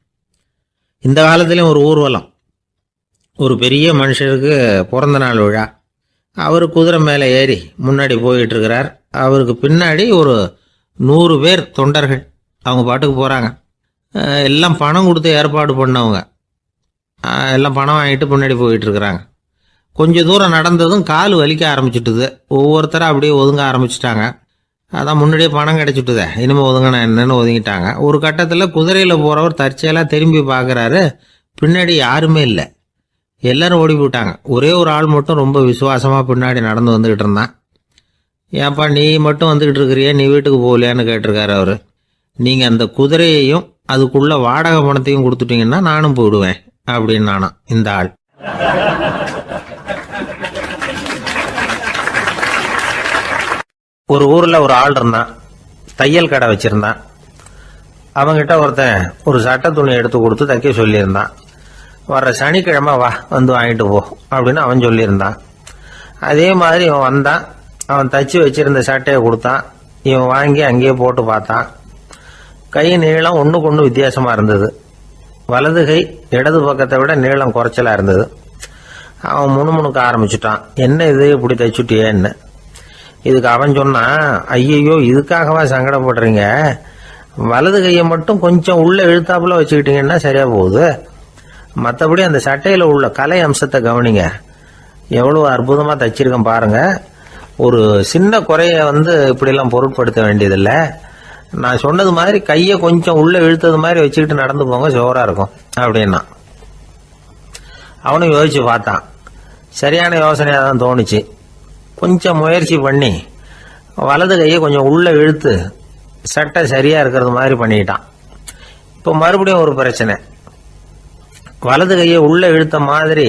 இந்த காலத்துலேயும் ஒரு ஊர்வலம். ஒரு பெரிய மனுஷருக்கு பிறந்த நாள் விழா. அவர் குதிரை மேலே ஏறி முன்னாடி போய்கிட்டு இருக்கிறார். அவருக்கு பின்னாடி ஒரு 100 பேர் தொண்டர்கள் அவங்க பாட்டுக்கு போகிறாங்க. எல்லாம் பணம் கொடுத்து ஏற்பாடு பண்ணவங்க. எல்லாம் பணம் வாங்கிட்டு முன்னாடி போயிட்டு இருக்கிறாங்க. கொஞ்சம் தூரம் நடந்ததும் கால் வலிக்க ஆரம்பிச்சுட்டுது. ஒவ்வொருத்தரும் அப்படியே ஒதுங்க ஆரம்பிச்சிட்டாங்க. அதான் முன்னாடியே பணம் கிடைச்சிட்டுதே, இனிமேல் ஒதுங்கினா என்னன்னு ஒதுங்கிட்டாங்க. ஒரு கட்டத்தில் குதிரையில் போகிறவர் தற்செயலாக திரும்பி பார்க்குறாரு. பின்னாடி யாருமே இல்லை. எல்லாரும் ஓடி போயிட்டாங்க. ஒரே ஒரு ஆள் மட்டும் ரொம்ப விசுவாசமாக பின்னாடி நடந்து வந்துக்கிட்டு இருந்தான். ஏன்ப்பா நீ மட்டும் வந்துக்கிட்டு இருக்கிறியே, நீ வீட்டுக்கு போகலையான்னு கேட்டிருக்காரு அவர். நீங்கள் அந்த குதிரையையும் அதுக்குள்ள வாடகை பணத்தையும் கொடுத்துட்டீங்கன்னா நானும் போயிடுவேன் அப்படின்னு நானும் இந்த ஆள். ஒரு ஊரில் ஒரு ஆள் இருந்தான். தையல் கடை வச்சுருந்தான். அவங்ககிட்ட ஒருத்தன் ஒரு சட்டை துணி எடுத்து கொடுத்து தைக்க சொல்லியிருந்தான். வர்ற சனிக்கிழமை வா வந்து வாங்கிட்டு போ அப்படின்னு அவன் சொல்லியிருந்தான். அதே மாதிரி இவன் வந்தான். அவன் தச்சு வச்சிருந்த சட்டையை கொடுத்தான். இவன் வாங்கி அங்கேயே போட்டு பார்த்தான். கை நீளம் ஒன்றுக்கு ஒன்று வித்தியாசமாக இருந்தது. வலது கை இடது பக்கத்தை விட நீளம் குறைச்சலாக இருந்தது. அவன் முணுமுணுக்க ஆரம்பிச்சுட்டான். என்ன இது இப்படி தைச்சுட்டியேன்னு. இதுக்கு அவன் சொன்னான், ஐயையோ இதுக்காகவா சங்கடப்படுறீங்க? வலது கையை மட்டும் கொஞ்சம் உள்ள இழுத்தாப்புல வச்சுக்கிட்டீங்கன்னா சரியா போகுது. மற்றபடி அந்த சட்டையில் உள்ள கலை அம்சத்தை கவனிங்க. எவ்வளோ அற்புதமாக தைச்சிருக்கேன் பாருங்க. ஒரு சின்ன குறைய வந்து இப்படிலாம் பொருட்படுத்த வேண்டியதில்லை. நான் சொன்னது மாதிரி கையை கொஞ்சம் உள்ள இழுத்தது மாதிரி வச்சுக்கிட்டு நடந்து போங்க, ஜோராக இருக்கும் அப்படின்னா. அவனும் யோசிச்சு பார்த்தான். சரியான யோசனையாக தான் தோணுச்சு. கொஞ்சம் முயற்சி பண்ணி வலது கையை கொஞ்சம் உள்ள இழுத்து சட்டை சரியாக இருக்கிறது மாதிரி பண்ணிக்கிட்டான். இப்போ மறுபடியும் ஒரு பிரச்சனை. வலது கையை உள்ள இழுத்த மாதிரி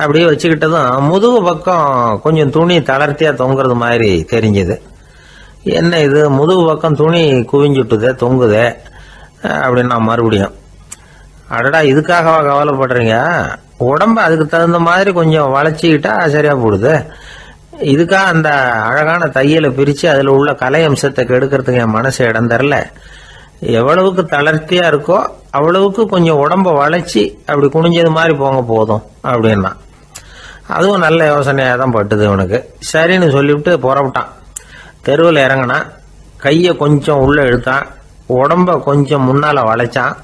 அப்படியே வச்சுக்கிட்டதும் முதுகு பக்கம் கொஞ்சம் துணி தளர்த்தியாக தொங்குறது மாதிரி தெரிஞ்சுது. என்ன இது முதுகு பக்கம் துணி குவிஞ்சுட்டுதே தொங்குதே அப்படின்னா மறுபடியும், அடடா இதுக்காகவா கவலைப்படுறீங்க? உடம்ப அதுக்கு தகுந்த மாதிரி கொஞ்சம் வளைச்சிக்கிட்டா சரியா போடுது. இதுக்காக அந்த அழகான தையலை பிரித்து அதில் உள்ள கலை அம்சத்தை கெடுக்கிறதுக்கு என் மனசு இடம் தரல. எவ்வளவுக்கு தளர்த்தியா இருக்கோ அவ்வளவுக்கு கொஞ்சம் உடம்ப வளைச்சி அப்படி குனிஞ்சது மாதிரி போங்க போதும் அப்படின்னா. அதுவும் நல்ல யோசனையாக தான் பட்டுது இவனுக்கு. சரின்னு சொல்லிவிட்டு புறப்பட்டான். தெருவில் இறங்கினான். கையை கொஞ்சம் உள்ளே இழுத்தான். உடம்ப கொஞ்சம் முன்னால் வளைச்சான்.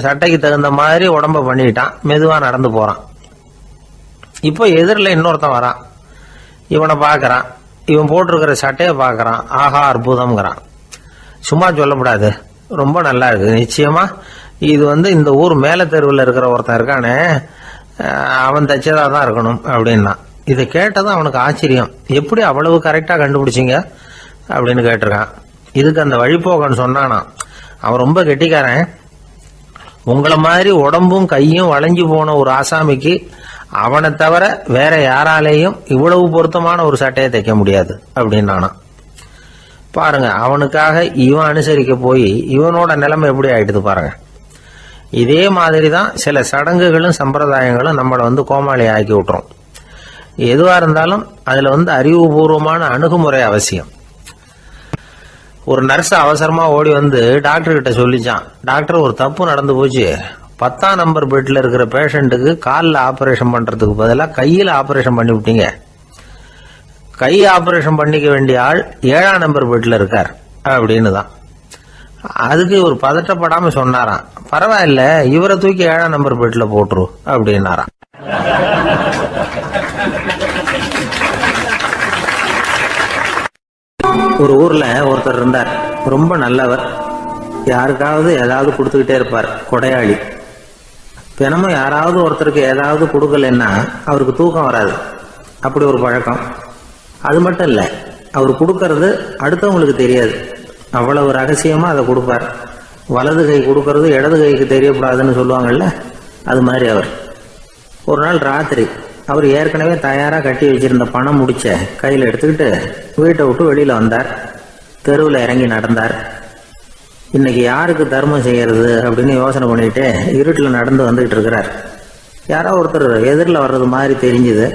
சட்டைக்கு தகுந்த மாதிரி உடம்ப பண்ணிக்கிட்டான். மெதுவாக நடந்து போகிறான். இப்போ எதிரில் இன்னொருத்தன் வரான். இவனை பார்க்குறான். இவன் போட்டிருக்கிற சட்டையை பார்க்குறான். ஆஹா அற்புதம்ங்கிறான். சும்மா சொல்லக்கூடாது, ரொம்ப நல்லா இருக்குது. நிச்சயமாக இது வந்து இந்த ஊர் மேலே தெருவில் இருக்கிற ஒருத்தன் இருக்கானே அவன் தைச்சதாக தான் இருக்கணும் அப்படின்னா. இதை கேட்டதும் அவனுக்கு ஆச்சரியம். எப்படி அவ்வளவு கரெக்டாக கண்டுபிடிச்சிங்க அப்படின்னு கேட்டிருக்கான். இதுக்கு அந்த வழிபோக்கன்னு சொன்னானா, அவன் ரொம்ப கெட்டிக்காரன். உங்களை மாதிரி உடம்பும் கையும் வளைஞ்சு போன ஒரு ஆசாமிக்கு அவனை தவிர வேற யாராலேயும் இவ்வளவு பொருத்தமான ஒரு சட்டையை தைக்க முடியாது அப்படின்னானா. பாருங்க, அவனுக்காக இவன் அனுசரிக்க போய் இவனோட நிலைமை எப்படி ஆயிடுது பாருங்க. இதே மாதிரி தான் சில சடங்குகளும் சம்பிரதாயங்களும் நம்மளை வந்து கோமாளி ஆக்கி விட்டுரும். எதுவாக இருந்தாலும் அதில் வந்து அறிவுபூர்வமான அணுகுமுறை அவசியம். ஒரு நர்ஸ் அவசரமாக ஓடி வந்து டாக்டர் கிட்ட சொல்லிச்சான், டாக்டர் ஒரு தப்பு நடந்து போச்சு, 10ஆம் நம்பர் பெட்ல இருக்கிற பேஷண்ட்டுக்கு காலில் ஆபரேஷன் பண்றதுக்கு பதிலாக கையில் ஆபரேஷன் பண்ணி விட்டீங்க. கை ஆபரேஷன் பண்ணிக்க வேண்டிய ஆள் 7ஆம் நம்பர் பெட்ல இருக்கார் அப்படின்னு தான். அதுக்கு ஒரு பதட்டப்படாம சொன்னாராம், பரவாயில்ல இவரை தூக்கி 7ஆம் நம்பர் பெட்ல போட்டுரு அப்படின்னாராம். ஒரு ஊர்ல ஒருத்தர் இருந்தார், ரொம்ப நல்லவர். யாருக்காவது ஏதாவது கொடுத்துக்கிட்டே இருப்பார், கொடையாளி. தினமும் யாராவது ஒருத்தருக்கு ஏதாவது கொடுக்கலன்னா அவருக்கு தூக்கம் வராது, அப்படி ஒரு பழக்கம். அது மட்டும் இல்லை, அவர் கொடுக்கறது அடுத்தவங்களுக்கு தெரியாது, அவ்வளவு ரகசியமா அதை கொடுப்பார். வலது கை கொடுக்கறது இடது கைக்கு தெரியக்கூடாதுன்னு சொல்லுவாங்கல்ல, அது மாதிரி அவர். ஒரு நாள் ராத்திரி அவர் ஏற்கனவே தயாரா கட்டி வச்சிருந்த பணம் முடிச்ச கையில் எடுத்துக்கிட்டு வீட்டை விட்டு வெளியில வந்தார். தெருவில் இறங்கி நடந்தார். இன்னைக்கு யாருக்கு தர்மம் செய்யறது அப்படின்னு யோசனை பண்ணிட்டு இருட்டில் நடந்து வந்துகிட்டு இருக்கிறார். யாரோ ஒருத்தர் எதிரில் வர்றது மாதிரி தெரிஞ்சுது.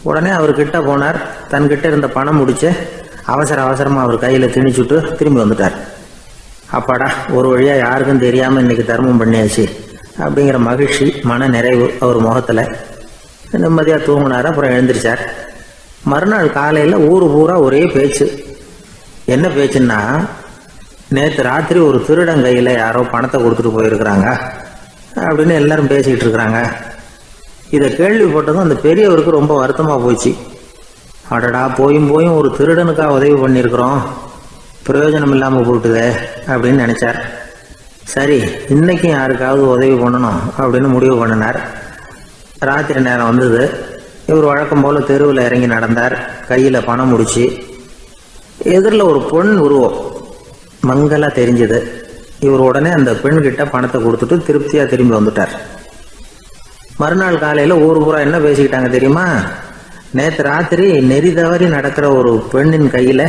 உடனே அவர் கிட்ட போனார். தன்கிட்ட இருந்த பணம் முடிச்சு அவசரமா அவர் கையில திணிச்சுட்டு திரும்பி வந்துட்டார். அப்பாடா, ஒரு வழியா யாருக்கும் தெரியாம இன்னைக்கு தர்மம் பண்ணியாச்சு அப்படிங்கிற மகிழ்ச்சி, மன நிறைவு அவர் முகத்துல. நிம்மதியா தூங்கினார். அப்புறம் எழுந்திரிச்சார். மறுநாள் காலையில ஊரு பூரா ஒரே பேச்சு. என்ன பேச்சுன்னா, நேற்று ராத்திரி ஒரு திருடன் கையில யாரோ பணத்தை கொடுத்துட்டு போயிருக்கிறாங்க அப்படின்னு எல்லாரும் பேசிக்கிட்டு இருக்கிறாங்க. இதை கேள்விப்பட்டதும் அந்த பெரியவருக்கு ரொம்ப வருத்தமா போச்சு. அடடா, போயும் ஒரு திருடனுக்காக உதவி பண்ணியிருக்கிறோம், பிரயோஜனம் இல்லாம போட்டுதே அப்படின்னு நினைச்சார். சரி, இன்னைக்கும் யாருக்காவது உதவி பண்ணணும் அப்படின்னு முடிவு பண்ணினார். ராத்திரி நேரம் வந்தது. இவர் வழக்கம் போல தெருவில் இறங்கி நடந்தார். கையில பணம் முடிச்சு. எதிரில் ஒரு பெண் உருவம் மங்கலா தெரிஞ்சது. இவர் உடனே அந்த பெண் கிட்ட பணத்தை கொடுத்துட்டு திருப்தியா திரும்பி வந்துட்டார். மறுநாள் காலையில ஊர் பூரா என்ன பேசிக்கிட்டாங்க தெரியுமா? நேற்று ராத்திரி நெறி தவறி நடக்கிற ஒரு பெண்ணின் கையில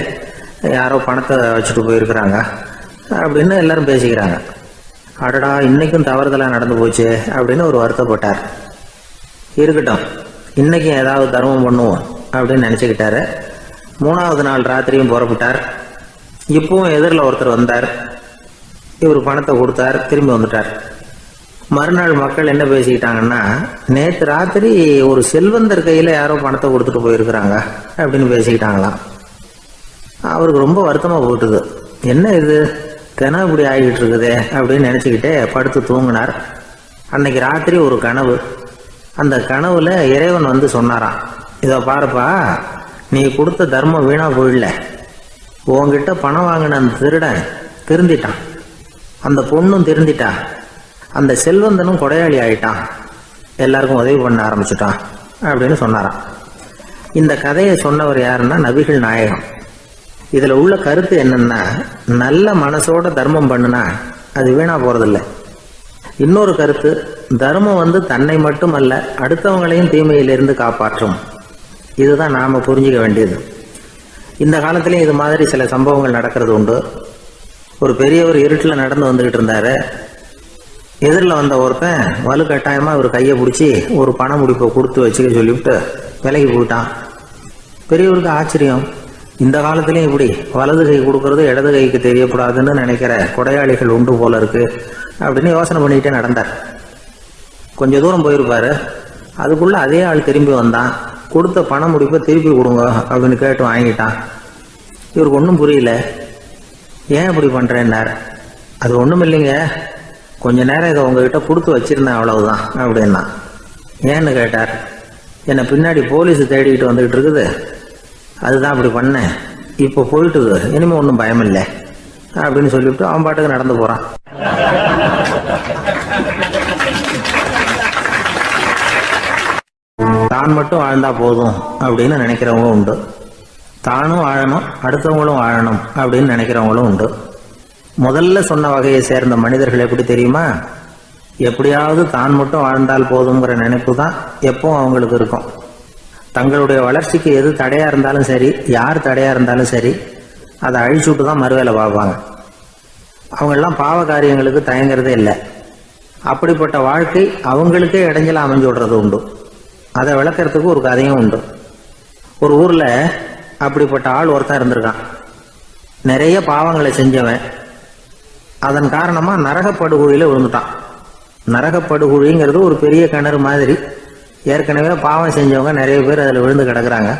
யாரோ பணத்தை வச்சுட்டு போயிருக்கிறாங்க அப்படின்னு எல்லாரும் பேசிக்கிறாங்க. அடடா, இன்னைக்கும் தவறுதலா நடந்து போச்சு அப்படின்னு ஒரு வருத்தப்பட்டார். இருக்கட்டும், இன்னைக்கும் ஏதாவது தர்மம் பண்ணுவோம் அப்படின்னு நினைச்சுக்கிட்டாரு. 3வது நாள் ராத்திரியும் புறப்பட்டார். இப்பவும் எதிரில் ஒருத்தர் வந்தார். இவர் பணத்தை கொடுத்தார், திரும்பி வந்துட்டார். மறுநாள் மக்கள் என்ன பேசிக்கிட்டாங்கன்னா, நேற்று ராத்திரி ஒரு செல்வந்தர் கையில யாரோ பணத்தை கொடுத்துட்டு போயிருக்கிறாங்க அப்படின்னு பேசிக்கிட்டாங்களாம். அவருக்கு ரொம்ப வருத்தமா போட்டுது. என்ன இது தினம் இப்படி ஆகிட்டு இருக்குதே அப்படின்னு நினைச்சுக்கிட்டே படுத்து தூங்கினார். அன்னைக்கு ராத்திரி ஒரு கனவு. அந்த கனவுல இறைவன் வந்து சொன்னாராம், இதை பாருப்பா, நீ கொடுத்த தர்மம் வீணா போயிடல. உன்கிட்ட பணம் வாங்கின அந்த திருடன் திருந்திட்டான், அந்த பொண்ணும் திருந்திட்டா, அந்த செல்வந்தனும் கொடையாளி ஆயிட்டான், எல்லாருக்கும் உதவி பண்ண ஆரம்பிச்சுட்டான் அப்படின்னு சொன்னாராம். இந்த கதையை சொன்னவர் யாருன்னா நபிகள் நாயகம். இதுல உள்ள கருத்து என்னன்னா, நல்ல மனசோட தர்மம் பண்ணுனா அது வீணா போறதில்லை. இன்னொரு கருத்து, தர்மம் வந்து தன்னை மட்டுமல்ல அடுத்தவங்களையும் தீமையிலிருந்து காப்பாற்றும். இதுதான் நாம புரிஞ்சுக்க வேண்டியது. இந்த காலத்திலேயும் இது மாதிரி சில சம்பவங்கள் நடக்கிறது உண்டு. ஒரு பெரியவர் இருட்டில் நடந்து வந்துகிட்டு இருந்தாரு. எதிரில் வந்த ஒருத்தன் வலுக்கட்டாயமா ஒரு கையை பிடிச்சி ஒரு பண முடிப்பை கொடுத்து வச்சுக்க சொல்லிவிட்டு விலகி போயிட்டான். பெரியவருக்கு ஆச்சரியம், இந்த காலத்திலையும் இப்படி வலது கை கொடுக்கறது இடது கைக்கு தெரியக்கூடாதுன்னு நினைக்கிற கொடையாளிகள் உண்டு போல இருக்கு அப்படின்னு யோசனை பண்ணிக்கிட்டே நடந்தார். கொஞ்ச தூரம் போயிருப்பாரு. அதுக்குள்ள அதே ஆள் திரும்பி வந்தான். கொடுத்த பண முடிப்பை திருப்பி கொடுங்க அப்படின்னு கேட்டு வாங்கிட்டான். இவருக்கு ஒன்றும் புரியல. ஏன் இப்படி பண்றேன்னார். அது ஒன்றும் இல்லைங்க, கொஞ்ச நேரம் இதை உங்ககிட்ட கொடுத்து வச்சிருந்தேன், அவ்வளவுதான் அப்படின்னா. ஏன்னு கேட்டார். என்னை பின்னாடி போலீஸ் தேடிக்கிட்டு வந்துகிட்டு இருக்குது, அதுதான் அப்படி பண்ணேன், இப்போ போயிட்டுது, இனிமே ஒன்றும் பயம் இல்லை அப்படின்னு சொல்லிவிட்டு அவன் பாட்டுக்கு நடந்து போறான். தான் மட்டும் வாழ்ந்தா போதும் அப்படின்னு நினைக்கிறவங்களும் உண்டு. தானும் வாழணும், அடுத்தவங்களும் வாழணும் அப்படின்னு நினைக்கிறவங்களும் உண்டு. முதல்ல சொன்ன வகையை சேர்ந்த மனிதர்கள் எப்படி தெரியுமா? எப்படியாவது தான் மட்டும் வாழ்ந்தால் போதுங்கிற நினைப்பு தான் எப்பவும் அவங்களுக்கு இருக்கும். தங்களுடைய வளர்ச்சிக்கு எது தடையா இருந்தாலும் சரி, யார் தடையா இருந்தாலும் சரி, அதை அழிச்சுட்டு தான் மறுவேலை பார்ப்பாங்க. அவங்கெல்லாம் பாவ காரியங்களுக்கு தயங்குறதே இல்லை. அப்படிப்பட்ட வாழ்க்கை அவங்களுக்கே இடைஞ்சல அமைஞ்சு விடுறது உண்டு. அதை விளக்கறதுக்கு ஒரு கதையும் உண்டு. ஒரு ஊர்ல அப்படிப்பட்ட ஆள் ஒருத்தன் இருந்திருக்கான். நிறைய பாவங்களை செஞ்சவன். அதன் காரணமா நரகப்படுகொழியில விழுந்துட்டான். நரகப்படுகுழிங்கிறது ஒரு பெரிய கிணறு மாதிரி. ஏற்கனவே பாவம் செஞ்சவங்க நிறைய பேர் அதில் விழுந்து கிடக்குறாங்க.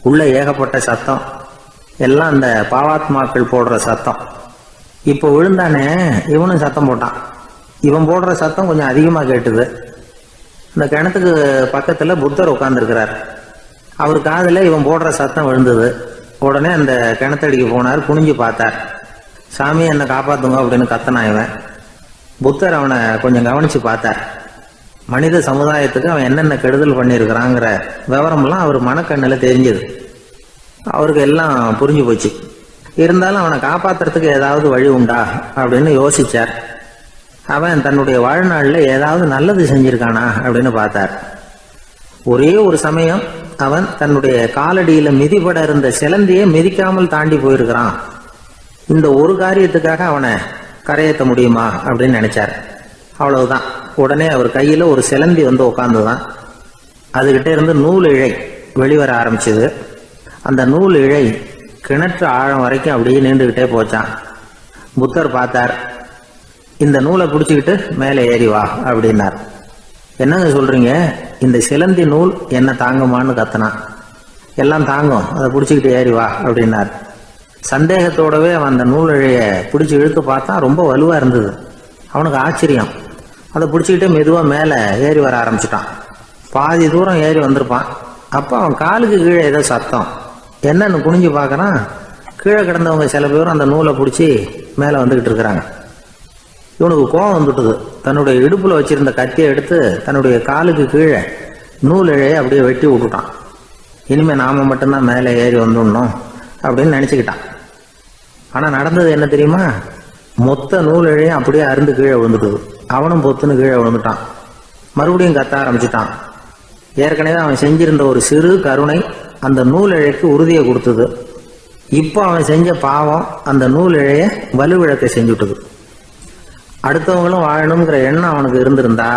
உள்ள ஏகப்பட்ட சத்தம், எல்லாம் அந்த பாவாத்மாக்கள் போடுற சத்தம். இப்போ விழுந்தானே இவனும் சத்தம் போட்டான். இவன் போடுற சத்தம் கொஞ்சம் அதிகமாக கேட்டுது. இந்த கிணத்துக்கு பக்கத்தில் புத்தர் உட்கார்ந்துருக்கிறார். அவர் காதில் இவன் போடுற சத்தம் விழுந்தது. உடனே அந்த கிணத்தடிக்கு போனார். குனிஞ்சு பார்த்தார். சாமி என்னை காப்பாத்துங்க அப்படின்னு கத்தனா இவன். புத்தர் அவனை கொஞ்சம் கவனிச்சு பார்த்தார். மனித சமுதாயத்துக்கு அவன் என்னென்ன கெடுதல் பண்ணியிருக்கிறாங்கிற விவரம்லாம் அவர் மனக்கண்ணில் தெரிஞ்சது. அவருக்கு எல்லாம் புரிஞ்சு போச்சு. இருந்தாலும் அவனை காப்பாத்துறதுக்கு ஏதாவது வழி உண்டா அப்படின்னு யோசிச்சார். அவன் தன்னுடைய வாழ்நாளில் ஏதாவது நல்லது செஞ்சிருக்கானா அப்படின்னு பார்த்தார். ஒரே ஒரு சமயம் அவன் தன்னுடைய காலடியில மிதிபட இருந்த சிலந்தியை மிதிக்காமல் தாண்டி போயிருக்கிறான். இந்த ஒரு காரியத்துக்காக அவனை கரையேற்ற முடியுமா அப்படின்னு நினைச்சார். அவ்வளவுதான். உடனே அவர் கையில ஒரு சிலந்தி வந்து உட்கார்ந்துதான். அதுகிட்ட இருந்து நூல் இழை வெளிவர ஆரம்பிச்சது. அந்த நூல் இழை கிணற்று ஆழம் வரைக்கும் அப்படியே நீண்டுகிட்டே போச்சான். புத்தர் பார்த்தார். இந்த நூலை பிடிச்சிக்கிட்டு மேலே ஏறி வா அப்படின்னார். என்னங்க சொல்றீங்க, இந்த சிலந்தி நூல் என்ன தாங்குமான்னு கத்தனான். எல்லாம் தாங்கும், அதை பிடிச்சிக்கிட்டு ஏறி வா அப்படின்னார். சந்தேகத்தோடவே அவன் அந்த நூல் இழைய பிடிச்சி இழுத்து பார்த்தா ரொம்ப வலுவா இருந்தது. அவனுக்கு ஆச்சரியம். அதை பிடிச்சிக்கிட்டே மெதுவாக மேலே ஏறி வர ஆரம்பிச்சிட்டான். பாதி தூரம் ஏறி வந்திருப்பான். அப்போ அவன் காலுக்கு கீழே ஏதோ சத்தம். என்னன்னு குனிஞ்சு பார்க்கறான். கீழே கிடந்தவங்க சில பேரும் அந்த நூலை பிடிச்சி மேலே வந்துக்கிட்டு இருக்கிறாங்க. இவனுக்கு கோபம் வந்துட்டுது. தன்னுடைய இடுப்புல வச்சிருந்த கத்தியை எடுத்து தன்னுடைய காலுக்கு கீழே நூல் இழையை அப்படியே வெட்டி விட்டுட்டான். இனிமே நாம மட்டும்தான் மேலே ஏறி வந்துடணும் அப்படின்னு நினைச்சுக்கிட்டான். ஆனா நடந்தது என்ன தெரியுமா? மொத்த நூல் இழையும் அப்படியே அருந்து கீழே விழுந்துட்டுது. அவனும் பொத்துன்னு கீழே விழுந்துட்டான். மறுபடியும் கத்த ஆரம்பிச்சுட்டான். ஏற்கனவே அவன் செஞ்சிருந்த ஒரு சிறு கருணை அந்த நூல் இழைக்கு உறுதியை கொடுத்தது. இப்போ அவன் செஞ்ச பாவம் அந்த நூல் இழைய வலுவிழக்க செஞ்சுட்டுது. அடுத்தவங்களும் வாழணுங்கிற எண்ணம் அவனுக்கு இருந்திருந்தா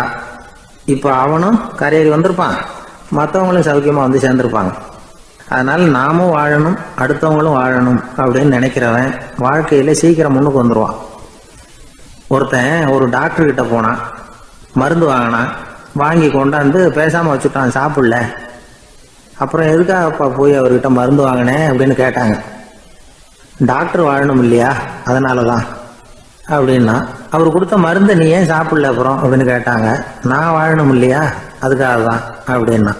இப்போ அவனும் கரையேறி வந்திருப்பான், மற்றவங்களும் சௌக்கியமா வந்து சேர்ந்திருப்பாங்க. அதனால நாமும் வாழணும், அடுத்தவங்களும் வாழணும் அப்படின்னு நினைக்கிறவன் வாழ்க்கையில சீக்கிரம் முன்னுக்கு வந்துடுவான். ஒருத்தன் ஒரு டாக்டர் கிட்ட போனான், மருந்து வாங்கினான். வாங்கி கொண்டாந்து பேசாம வச்சுட்டான், சாப்பிடல. அப்புறம் எதுக்காகப்பா போய் அவர்கிட்ட மருந்து வாங்கினேன் அப்படின்னு கேட்டாங்க. டாக்டர் வாழணும் இல்லையா, அதனாலதான் அப்படின்னா. அவர் கொடுத்த மருந்தை நீ ஏன் சாப்பிடல அப்புறம் அப்படின்னு கேட்டாங்க. நான் வாழணும் இல்லையா, அதுக்காக தான் அப்படின்னா.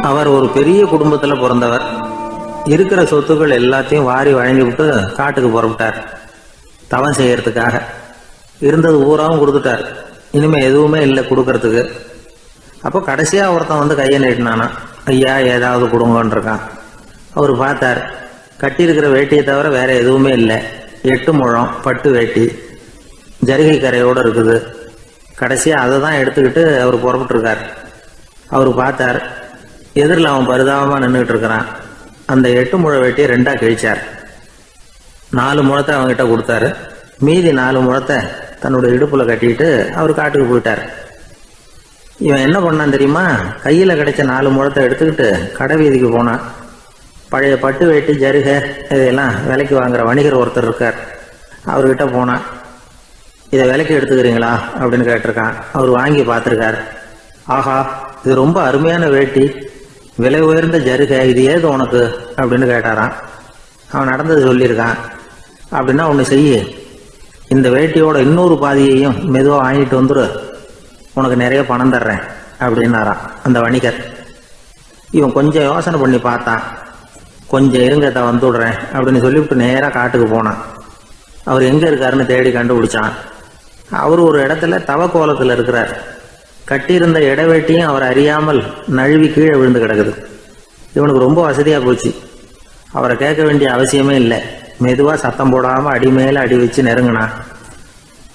அவர் ஒரு பெரிய குடும்பத்துல பிறந்தவர். இருக்கிற சொத்துக்கள் எல்லாத்தையும் வாரி வழங்கி விட்டு காட்டுக்கு புறப்பட்டார் தவம் செய்யறதுக்காக. இருந்தது ஊராவும் கொடுத்துட்டார். இனிமே எதுவுமே இல்லை கொடுக்கறதுக்கு. அப்போ கடைசியா ஒருத்தன் வந்து கையை நீட்டினானா, ஐயா ஏதாவது கொடுங்கன்னு இருக்கான். அவர் பார்த்தார். கட்டி இருக்கிற வேட்டியை தவிர வேற எதுவுமே இல்லை. 8 முழம் பட்டு வேட்டி ஜரிகை கரையோடு இருக்குது. கடைசியா அதை தான் எடுத்துக்கிட்டு அவர் புறப்பட்டு இருக்கார். அவர் பார்த்தார். எதிரில் அவன் பரிதாபமா நின்றுட்டு இருக்கிறான். அந்த 8 முழ வேட்டியை 2ஆ கிழிச்சார். 4 முழத்தை அவங்ககிட்ட கொடுத்தாரு. மீதி 4 முழத்தை தன்னுடைய இடுப்புல கட்டிட்டு அவர் காட்டுக்கு போயிட்டார். இவன் என்ன பண்ணான் தெரியுமா? கையில கிடைச்ச 4 முழத்தை எடுத்துக்கிட்டு கடை வீதிக்கு போனான். பழைய பட்டு வேட்டி ஜருகை இதெல்லாம் விலைக்கு வாங்குற வணிகர் ஒருத்தர் இருக்கார். அவர்கிட்ட போனான். இதை விலைக்கு எடுத்துக்கிறீங்களா அப்படின்னு கேட்டிருக்கான். அவர் வாங்கி பார்த்துருக்கார். ஆஹா, இது ரொம்ப அருமையான வேட்டி, விலை உயர்ந்த ஜருகை, இது ஏது உனக்கு அப்படின்னு கேட்டாரான். அவன் நடந்தது சொல்லியிருக்கான். அப்படின்னா ஒன்று செய்ய, இந்த வேட்டியோட இன்னொரு பாதியையும் மெதுவாக வாங்கிட்டு வந்துரு, உனக்கு நிறைய பணம் தர்றேன் அப்படின்னாரான் அந்த வணிகர். இவன் கொஞ்சம் யோசனை பண்ணி பார்த்தான். கொஞ்சம் இருங்கத்தை வந்துடுறேன் அப்படின்னு சொல்லிவிட்டு நேராக காட்டுக்கு போனான். அவர் எங்கே இருக்காருன்னு தேடி கண்டுபிடிச்சான். அவர் ஒரு இடத்துல தவக்கோலத்தில் இருக்கிறார். கட்டியிருந்த இடவேட்டியும் அவர் அறியாமல் நழுவி கீழே விழுந்து கிடக்குது. இவனுக்கு ரொம்ப வசதியாக போச்சு. அவரை கேட்க வேண்டிய அவசியமே இல்லை. மெதுவாக சத்தம் போடாமல் அடி மேலே அடி வச்சு நெருங்கினான்.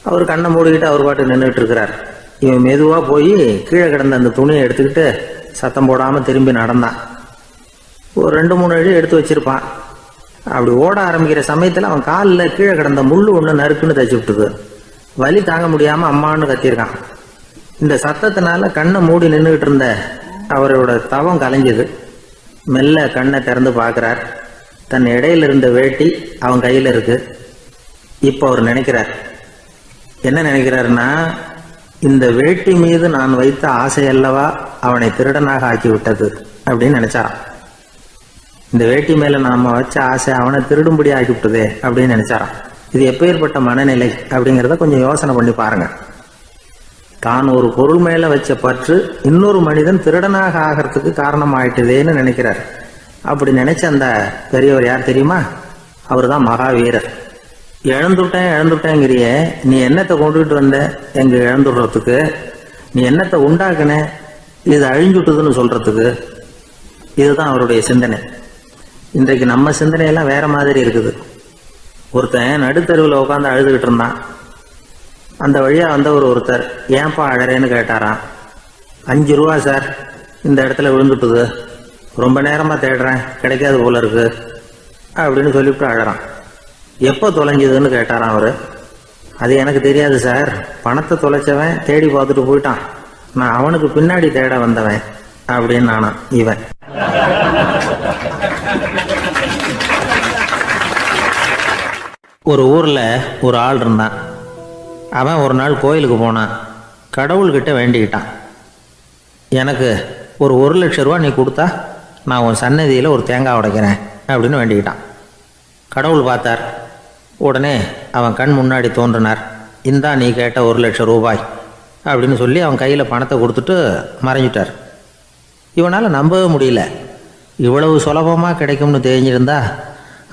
அவர் கண்ணை மூடிக்கிட்டு அவர் பாட்டு நின்றுட்டு இருக்கிறார். இவன் மெதுவாக போய் கீழே கிடந்த அந்த துணியை எடுத்துக்கிட்டு சத்தம் போடாமல் திரும்பி நடந்தான். ஒரு 2-3 அடி எடுத்து வச்சிருப்பான். அப்படி ஓட ஆரம்பிக்கிற சமயத்தில் அவன் காலில் கீழே கிடந்த முள்ளு ஒன்று நறுக்குன்னு தச்சு விட்டுது. வலி தாங்க முடியாமல் அம்மான்னு கத்தியிருக்கான். இந்த சத்தத்தினால கண்ணை மூடி நின்றுகிட்டு இருந்த அவரோட தவம் கலைஞ்சது. மெல்ல கண்ணை திறந்து பார்க்கிறார். தன் இடையில இருந்த வேட்டி அவன் கையில் இருக்கு. இப்போ அவர் நினைக்கிறார், என்ன நினைக்கிறாருன்னா, இந்த வேட்டி மீது நான் வைத்த ஆசையல்லவா அவனை திருடனாக ஆக்கி விட்டது அப்படின்னு நினைச்சாராம். இந்த வேட்டி மேல நாம வச்ச ஆசை அவனை திருடும்படி ஆக்கி விட்டதே அப்படின்னு நினைச்சாராம். இது எப்பேற்பட்ட மனநிலை அப்படிங்கிறத கொஞ்சம் யோசனை பண்ணி பாருங்க. தான் ஒரு பொருள் மேல வச்ச பற்று இன்னொரு மனிதன் திருடனாக ஆகிறதுக்கு காரணம் ஆயிட்டுதேன்னு நினைக்கிறார். அப்படி நினைச்ச அந்த பெரியவர் யார் தெரியுமா? அவர் தான் மகாவீரர். இழந்துட்டேங்கிறிய, நீ என்னத்தை கொண்டுகிட்டு வந்த எங்க இழந்துடுறதுக்கு? நீ என்னத்தை உண்டாக்குன இது அழிஞ்சுட்டுதுன்னு சொல்றதுக்கு? இதுதான் அவருடைய சிந்தனை. இன்றைக்கு நம்ம சிந்தனையெல்லாம் வேற மாதிரி இருக்குது. ஒருத்தன் நடுத்தருவில் உட்காந்து அழுதுகிட்டு இருந்தான். அந்த வழியா வந்தவர் ஒருத்தர், ஏன்பா அழறேன்னு கேட்டாராம். 5 ரூபா சார், இந்த இடத்துல விழுந்துட்டுது, ரொம்ப நேரமா தேடுறேன், கிடைக்காது போல இருக்கு அப்படின்னு சொல்லிவிட்டு அழறான். எப்போ தொலைஞ்சதுன்னு கேட்டாராம் அவரு. அது எனக்கு தெரியாது சார், பணத்தை தொலைச்சவன் தேடி பார்த்துட்டு போயிட்டான், நான் அவனுக்கு பின்னாடி தேட வந்தவன் அப்படின்னு நானா இவன். ஒரு ஊர்ல ஒரு ஆள் இருந்தான். அவன் ஒரு நாள் கோயிலுக்கு போனான். கடவுள்கிட்ட வேண்டிக்கிட்டான், எனக்கு ஒரு 1,00,000 ரூபா நீ கொடுத்தா நான் உன் சன்னதியில் ஒரு தேங்காய் உடைக்கிறேன் அப்படின்னு வேண்டிக்கிட்டான். கடவுள் பார்த்தார். உடனே அவன் கண் முன்னாடி தோன்றினார். இந்தா நீ கேட்ட 1,00,000 ரூபாய் அப்படின்னு சொல்லி அவன் கையில் பணத்தை கொடுத்துட்டு மறைஞ்சிட்டார். இவனால் நம்பவே முடியல. இவ்வளவு சுலபமாக கிடைக்கும்னு தெரிஞ்சிருந்தா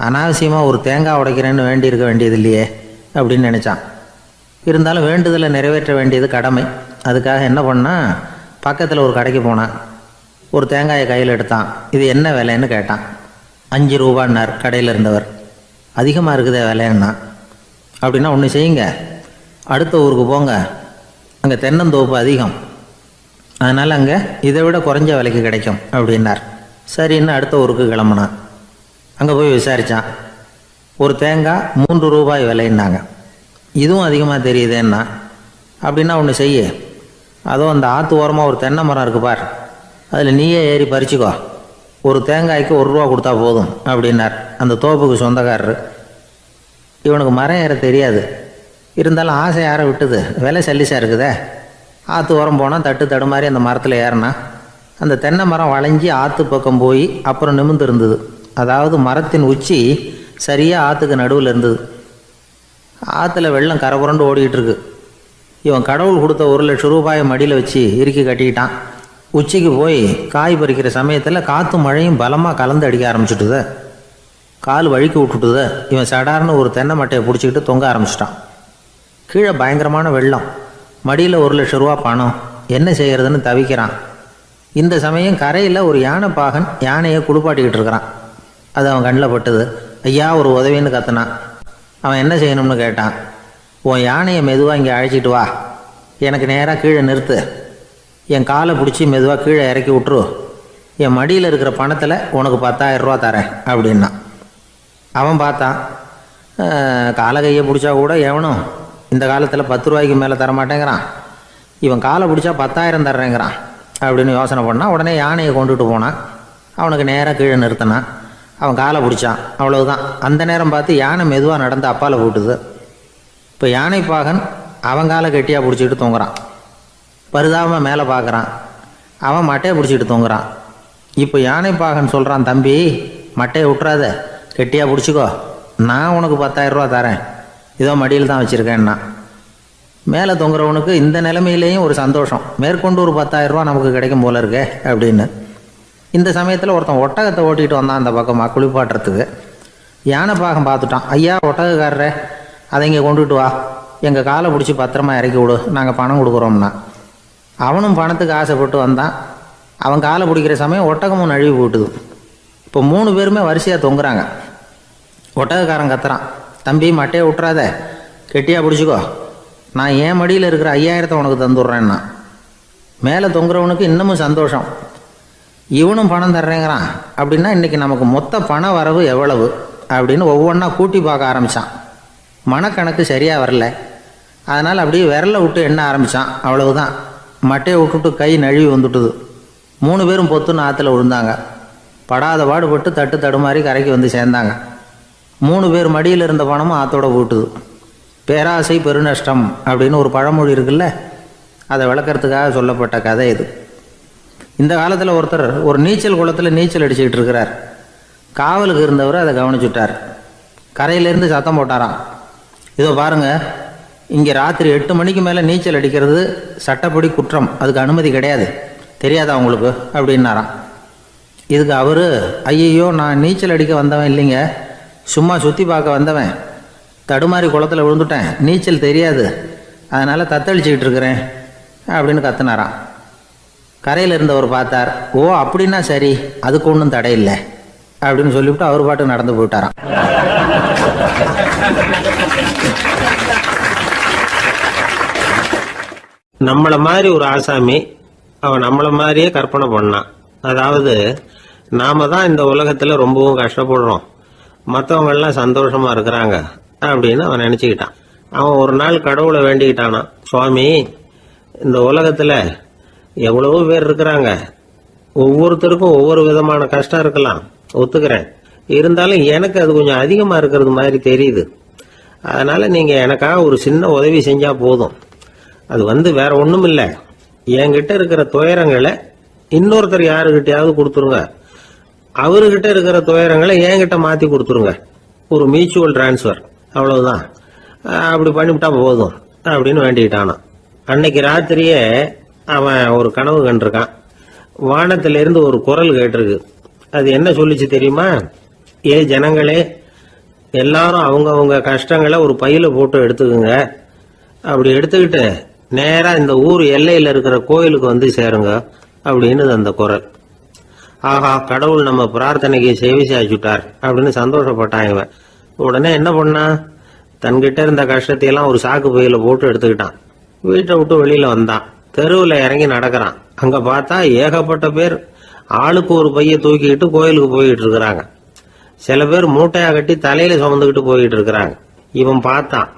அனாவசியமாக ஒரு தேங்காய் உடைக்கிறேன்னு வேண்டியிருக்க வேண்டியது இல்லையே அப்படின்னு நினச்சான். இருந்தாலும் வேண்டுதலை நிறைவேற்ற வேண்டியது கடமை. அதுக்காக என்ன பண்ணால், பக்கத்தில் ஒரு கடைக்கு போனான். ஒரு தேங்காயை கையில் எடுத்தான். இது என்ன விலைன்னு கேட்டான். 5 ரூபான்னார் கடையில் இருந்தவர். அதிகமாக இருக்குதே விலைன்னா. அப்படின்னா ஒன்று செய்யுங்க, அடுத்த ஊருக்கு போங்க, அங்கே தென்னந்தோப்பு அதிகம், அதனால் அங்கே இதை விட குறைஞ்ச விலைக்கு கிடைக்கும் அப்படின்னார். சரின்னு அடுத்த ஊருக்கு கிளம்புனான். அங்கே போய் விசாரித்தான். ஒரு தேங்காய் 3 ரூபாய் விலைன்னாங்க. இதுவும் அதிகமாக தெரியுதேன்னா. அப்படின்னா ஒன்று செய்ய, அதோ அந்த ஆற்று ஓரமாக ஒரு தென்னை மரம் இருக்கு பார், அதில் நீயே ஏறி பறிச்சுக்கோ, ஒரு தேங்காய்க்கு 1 ரூபா கொடுத்தா போதும் அப்படின்னார் அந்த தோப்புக்கு சொந்தக்காரரு. இவனுக்கு மரம் ஏற தெரியாது, இருந்தாலும் ஆசை யாரை விட்டுது, விலை சல்லிசாக இருக்குதே. ஆற்று ஓரம் போனால் தட்டு தடுமாறி அந்த மரத்தில் ஏறினா அந்த தென்னை மரம் வளைஞ்சி ஆற்று பக்கம் போய் அப்புறம் நிமிர்ந்து இருந்தது. அதாவது மரத்தின் உச்சி சரியாக ஆற்றுக்கு நடுவில் இருந்தது. ஆற்றுல வெள்ளம் கரைபுரண்டு ஓடிக்கிட்டு இருக்கு. இவன் கடவுள் கொடுத்த 1,00,000 ரூபாயை மடியில் வச்சு இறுக்கி கட்டிக்கிட்டான். உச்சிக்கு போய் காய் பறிக்கிற சமயத்தில் காற்று மழையும் பலமாக கலந்து அடிக்க ஆரம்பிச்சுட்டுது. கால் வழுக்கி விட்டுட்டுது. இவன் சடார்னு ஒரு தென்னை மட்டையை பிடிச்சிக்கிட்டு தொங்க ஆரம்பிச்சிட்டான். கீழே பயங்கரமான வெள்ளம், மடியில் 1,00,000 ரூபா பணம், என்ன செய்கிறதுன்னு தவிக்கிறான். இந்த சமயம் கரையில் ஒரு யானை பாகன் யானையை குளிப்பாட்டிக்கிட்டு இருக்கிறான். அது அவன் கண்ணில் பட்டுது. ஐயா ஒரு உதவின்னு கத்துனான். அவன் என்ன செய்யணும்னு கேட்டான். உன் யானையை மெதுவாக இங்கே அழைச்சிட்டு வா, எனக்கு நேராக கீழே நிறுத்து, என் காலை பிடிச்சி மெதுவாக கீழே இறக்கி விட்டுரு, என் மடியில் இருக்கிற பணத்தில் உனக்கு 10,000 ரூபா தரேன் அப்படின்னா. அவன் பார்த்தான். காலை கையை பிடிச்சா கூட எவனும் இந்த காலத்தில் 10 ரூபாய்க்கு மேலே தரமாட்டேங்கிறான், இவன் காலை பிடிச்சா 10,000 தர்றேங்கிறான் அப்படின்னு யோசனை பண்ணான். உடனே யானையை கொண்டுட்டு போனான். அவனுக்கு நேராக கீழே நிறுத்தினான். அவன் காலை பிடிச்சான். அவ்வளவுதான். அந்த நேரம் பார்த்து யானை மெதுவாக நடந்து அப்பால் போட்டுது. இப்போ யானை பாகன் அவன் காலை கெட்டியாக பிடிச்சிக்கிட்டு தூங்குறான். பரிதாபமாக மேலே பார்க்குறான். அவன் மட்டையை பிடிச்சிக்கிட்டு தூங்குறான். இப்போ யானை பாகன் சொல்கிறான், தம்பி மட்டையை விட்டுறாத, கெட்டியாக பிடிச்சிக்கோ, நான் உனக்கு 10,000 ரூபா தரேன், இதோ மடியில் தான் வச்சுருக்கேன்னா. மேலே தொங்குறவனுக்கு இந்த நிலைமையிலேயும் ஒரு சந்தோஷம், மேற்கொண்டு ஒரு 10,000 ரூபா நமக்கு கிடைக்கும் போல இருக்கே அப்படின்னு. இந்த சமயத்தில் ஒருத்தன் ஒட்டகத்தை ஓட்டிகிட்டு வந்தான் அந்த பக்கமாக குளிப்பாட்டுறதுக்கு. யானை பாகம் பார்த்துட்டான். ஐயா ஒட்டகக்காரரே, அதை இங்கே கொண்டுட்டு வா, எங்கள் காலை பிடிச்சி பத்திரமா இறக்கி விடு, நாங்கள் பணம் கொடுக்குறோம்னா. அவனும் பணத்துக்கு ஆசைப்பட்டு வந்தான். அவன் காலை பிடிக்கிற சமயம் ஒட்டகமும் நழுவி போட்டுது. இப்போ 3 பேருமே வரிசையாக தொங்குறாங்க. ஒட்டகக்காரன் கத்துறான், தம்பி மட்டையை விட்டுறாத, கெட்டியாக பிடிச்சிக்கோ, நான் என் மடியில் இருக்கிற 5,000 உனக்கு தந்துடுறேன்னா. மேலே தொங்குறவனுக்கு இன்னமும் சந்தோஷம், இவனும் பணம் தர்றேங்கிறான். அப்படின்னா இன்றைக்கி நமக்கு மொத்த பண வரவு எவ்வளவு அப்படின்னு ஒவ்வொன்றா கூட்டி பார்க்க ஆரம்பித்தான். மனக்கணக்கு சரியாக வரல. அதனால் அப்படியே விரலை விட்டு எண்ண ஆரம்பித்தான். அவ்வளவுதான், மட்டையை விட்டுட்டு கை நழுவி வந்துட்டுது. 3 பேரும் பொத்துன்னு ஆற்றுல விழுந்தாங்க. படாத பாடுபட்டு தட்டு தடுமாறி கரைக்கு வந்து சேர்ந்தாங்க. 3 பேர் மடியில் இருந்த பணமும் ஆத்தோட போட்டுது. பேராசை பெருநஷ்டம் அப்படின்னு ஒரு பழமொழி இருக்குல்ல, அதை விளக்கறதுக்காக சொல்லப்பட்ட கதை இது. இந்த காலத்தில் ஒருத்தர் ஒரு நீச்சல் குளத்தில் நீச்சல் அடிச்சுக்கிட்டு இருக்கிறார். காவலுக்கு இருந்தவர் அதை கவனிச்சுட்டார். கரையிலேருந்து சத்தம் போட்டாராம், இதோ பாருங்க, இங்கே ராத்திரி 8 மணிக்கு மேலே நீச்சல் அடிக்கிறது சட்டப்படி குற்றம், அதுக்கு அனுமதி கிடையாது, தெரியாதா உங்களுக்கு அப்படின்னாராம். இதுக்கு அவர், ஐயையோ நான் நீச்சல் அடிக்க வந்தவன் இல்லைங்க, சும்மா சுற்றி பார்க்க வந்தவன், தடுமாறி குளத்தில் விழுந்துட்டேன், நீச்சல் தெரியாது, அதனால் தத்தளிச்சுக்கிட்டு இருக்கிறேன் அப்படின்னு கத்துனாராம். கரையில் இருந்தவர் பார்த்தார், ஓ அப்படின்னா சரி, அதுக்கு ஒன்றும் தடை இல்லை அப்படின்னு சொல்லிவிட்டு அவர் பாட்டு நடந்து போயிட்டாராம். நம்மள மாதிரி ஒரு ஆசாமி அவன் நம்மள மாதிரியே கற்பனை பண்ணான். அதாவது நாம தான் இந்த உலகத்துல ரொம்பவும் கஷ்டப்படுறோம், மற்றவங்க எல்லாம் சந்தோஷமா இருக்கிறாங்க அப்படின்னு அவன் நினைச்சுக்கிட்டான். அவன் ஒரு நாள் கடவுளை வேண்டிக்கிட்டானான், சுவாமி, இந்த உலகத்துல எவ்வளவோ பேர் இருக்கிறாங்க, ஒவ்வொருத்தருக்கும் ஒவ்வொரு விதமான கஷ்டம் இருக்கலாம், ஒத்துக்கிறேன், இருந்தாலும் எனக்கு அது கொஞ்சம் அதிகமா இருக்கிறது மாதிரி தெரியுது, அதனால நீங்க எனக்காக ஒரு சின்ன உதவி செஞ்சா போதும். அது வேற ஒண்ணும் இல்லை, என்கிட்ட இருக்கிற துயரங்களை இன்னொருத்தர் யாருக்கிட்டையாவது கொடுத்துருங்க, அவர்கிட்ட இருக்கிற துயரங்களை என்கிட்ட மாத்தி கொடுத்துருங்க, ஒரு மியூச்சுவல் டிரான்ஸ்ஃபர், அவ்வளவுதான், அப்படி பண்ணிவிட்டா போதும் அப்படின்னு வேண்டிக்கிட்டானான். அன்னைக்கு ராத்திரியே அவன் ஒரு கனவு கண்டிருக்கான். வானத்திலிருந்து ஒரு குரல் கேட்டிருக்கு. அது என்ன சொல்லிச்சு தெரியுமா? ஏ ஜனங்களே, எல்லாரும் அவங்க கஷ்டங்களை ஒரு பையில போட்டு எடுத்துக்குங்க, அப்படி எடுத்துக்கிட்டு நேரா இந்த ஊர் எல்லையில இருக்கிற கோயிலுக்கு வந்து சேருங்க அப்படின்னு அந்த குரல். ஆஹா, கடவுள் நம்ம பிரார்த்தனைக்கு செவி சாய்ச்சுட்டார் அப்படின்னு சந்தோஷப்பட்டான் இவன். உடனே என்ன பண்ணா, தன்கிட்ட இருந்த கஷ்டத்தையெல்லாம் ஒரு சாக்கு பையில போட்டு எடுத்துக்கிட்டான். வீட்டை விட்டு வெளியில வந்தான். தெருவில் இறங்கி நடக்கிறான். அங்க பார்த்தா ஏகப்பட்ட பேர் ஆளுக்கு ஒரு பைய தூக்கிக்கிட்டு கோயிலுக்கு போயிட்டு இருக்கிறாங்க. சில பேர் மூட்டையா கட்டி தலையில சுமந்துக்கிட்டு போயிட்டு இருக்கிறாங்க. இவன் பார்த்தான்.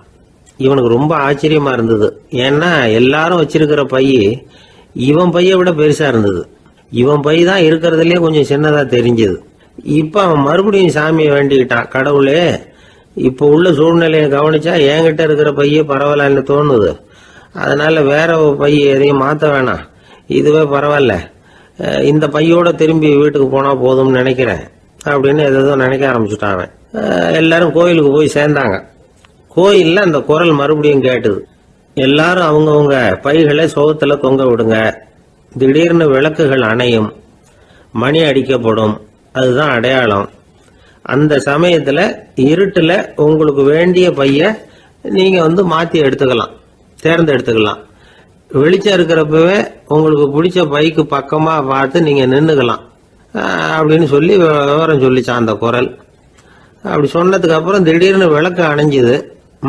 இவனுக்கு ரொம்ப ஆச்சரியமா இருந்தது. ஏன்னா எல்லாரும் வச்சிருக்கிற பை இவன் பைய விட பெருசா இருந்தது. இவன் பை தான் இருக்கிறதுலயே கொஞ்சம் சின்னதா தெரிஞ்சது. இப்ப அவன் மறுபடியும் சாமியை வேண்டிக்கிட்டான், கடவுளே, இப்ப உள்ள சூழ்நிலையை கவனிச்சா என்கிட்ட இருக்கிற பைய பரவாயில்லன்னு தோணுது, அதனால வேற பை எதையும் மாத்த வேணாம், இதுவே பரவாயில்ல, இந்த பையோட திரும்பி வீட்டுக்கு போனா போதும்னு நினைக்கிறேன் அப்படின்னு ஏதோ நினைக்க ஆரம்பிச்சுட்டான் அவன். எல்லாரும் கோயிலுக்கு போய் சேர்ந்தாங்க. கோயில்ல அந்த குரல் மறுபடியும் கேட்டுது. எல்லாரும் அவங்கவுங்க பைகளை சோகத்துல தொங்க விடுங்க, திடீர்னு விளக்குகள் அணையும், மணி அடிக்கப்படும், அதுதான் அடையாளம். அந்த சமயத்துல இருட்டுல உங்களுக்கு வேண்டிய பைய நீங்க மாத்தி எடுத்துக்கலாம், தேர்ந்தெடுத்துக்கலாம். வெளிச்சம் இருக்கிறப்பவே உங்களுக்கு பிடிச்ச பைக்கு பக்கமா பார்த்து நீங்க நின்னுக்கலாம் அப்படின்னு சொல்லி விவரம் சொல்லிச்சான் அந்த குரல். அப்படி சொன்னதுக்கு அப்புறம் திடீர்னு விளக்கு அணைஞ்சுது,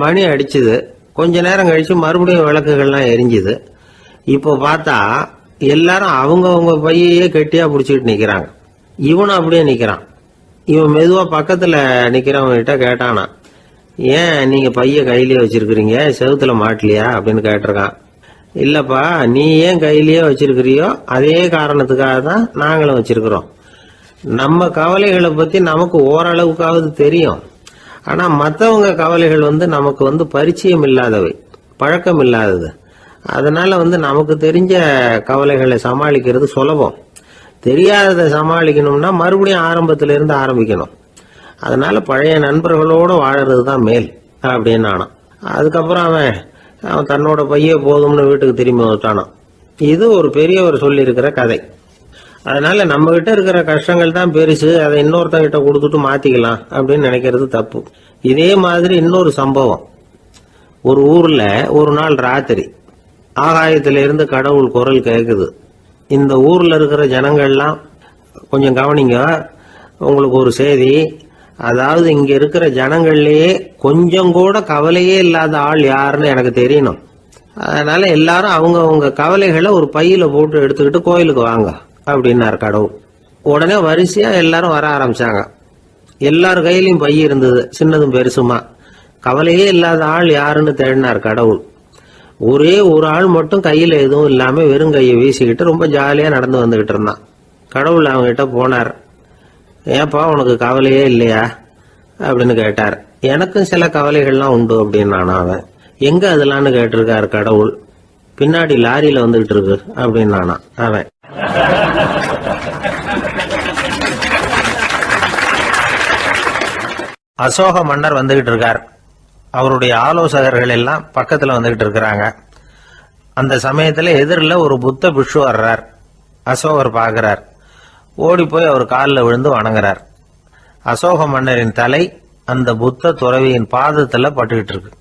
மணி அடிச்சுது. கொஞ்ச நேரம் கழிச்சு மறுபடியும் விளக்குகள்லாம் எரிஞ்சுது. இப்போ பார்த்தா எல்லாரும் அவங்கவுங்க பையையே கெட்டியா பிடிச்சிட்டு நிக்கிறாங்க. இவனும் அப்படியே நிக்கிறான். இவன் மெதுவா பக்கத்துல நிக்கிறவங்க கிட்ட கேட்டானா, ஏன் நீங்க பைய கையிலேயே வச்சிருக்கிறீங்க, செவுத்துல மாட்டலையா அப்படின்னு கேட்டிருக்கான். இல்லப்பா, நீ ஏன் கையிலேயே வச்சிருக்கிறியோ அதே காரணத்துக்காக தான் நாங்களும் வச்சிருக்கிறோம். நம்ம கவலைகளை பத்தி நமக்கு ஓரளவுக்காவது தெரியும், ஆனா மற்றவங்க கவலைகள் நமக்கு பரிச்சயம் இல்லாதவை, பழக்கம் இல்லாதது. அதனால நமக்கு தெரிஞ்ச கவலைகளை சமாளிக்கிறது சுலபம். தெரியாததை சமாளிக்கணும்னா மறுபடியும் ஆரம்பத்துல இருந்து ஆரம்பிக்கணும். அதனால பழைய நண்பர்களோட வாழறது தான் மேல் அப்படின்னு ஆனான். அதுக்கப்புறம் அவன் தன்னோட பைய போதும்னு வீட்டுக்கு திரும்பி வந்துட்டானான். இது ஒரு பெரியவர் சொல்லி இருக்கிற கதை. அதனால நம்ம கிட்ட இருக்கிற கஷ்டங்கள் தான் பெருசு, அதை இன்னொருத்தங்கிட்ட கொடுத்துட்டு மாத்திக்கலாம் அப்படின்னு நினைக்கிறது தப்பு. இதே மாதிரி இன்னொரு சம்பவம். ஒரு ஊர்ல ஒரு நாள் ராத்திரி ஆகாயத்திலிருந்து கடவுள் குரல் கேக்குது. இந்த ஊர்ல இருக்கிற ஜனங்கள்லாம் கொஞ்சம் கவனிங்க, உங்களுக்கு ஒரு செய்தி. அதாவது இங்க இருக்கிற ஜனங்கள்லயே கொஞ்சம் கூட கவலையே இல்லாத ஆள் யாருன்னு எனக்கு தெரியணும். அதனால எல்லாரும் அவங்க கவலைகளை ஒரு பையில போட்டு எடுத்துக்கிட்டு கோயிலுக்கு வாங்க அப்படின்னாரு கடவுள். உடனே வரிசையா எல்லாரும் வர ஆரம்பிச்சாங்க. எல்லார் கையிலயும் பை இருந்தது, சின்னதும் பெருசுமா. கவலையே இல்லாத ஆள் யாருன்னு தேடினார் கடவுள். ஒரே ஒரு ஆள் மட்டும் கையில எதுவும் இல்லாம வெறும் கையை வீசிக்கிட்டு ரொம்ப ஜாலியா நடந்து வந்துகிட்டு இருந்தான். கடவுள் அவங்க கிட்ட போனார். ஏப்பா உனக்கு கவலையே இல்லையா அப்படின்னு கேட்டார். எனக்கும் சில கவலைகள்லாம் உண்டு அப்படின்னானா அவன். எங்க அதெல்லாம்னு கேட்டிருக்காரு கடவுள். பின்னாடி லாரியில வந்துகிட்டு இருக்கு அப்படின்னானா அவன். அசோக மன்னர் வந்துகிட்டு இருக்கார். அவருடைய ஆலோசகர்கள் எல்லாம் பக்கத்துல வந்துகிட்டு இருக்கிறாங்க. அந்த சமயத்துல எதிரில் ஒரு புத்த பிக்ஷு வர்றார். அசோகர் பார்க்கிறார். ஓடி போய் அவர் காலில் விழுந்து வணங்குறார். அசோக மன்னரின் தலை அந்த புத்த துறவியின் பாதத்துல பட்டுக்கிட்டு இருக்கு.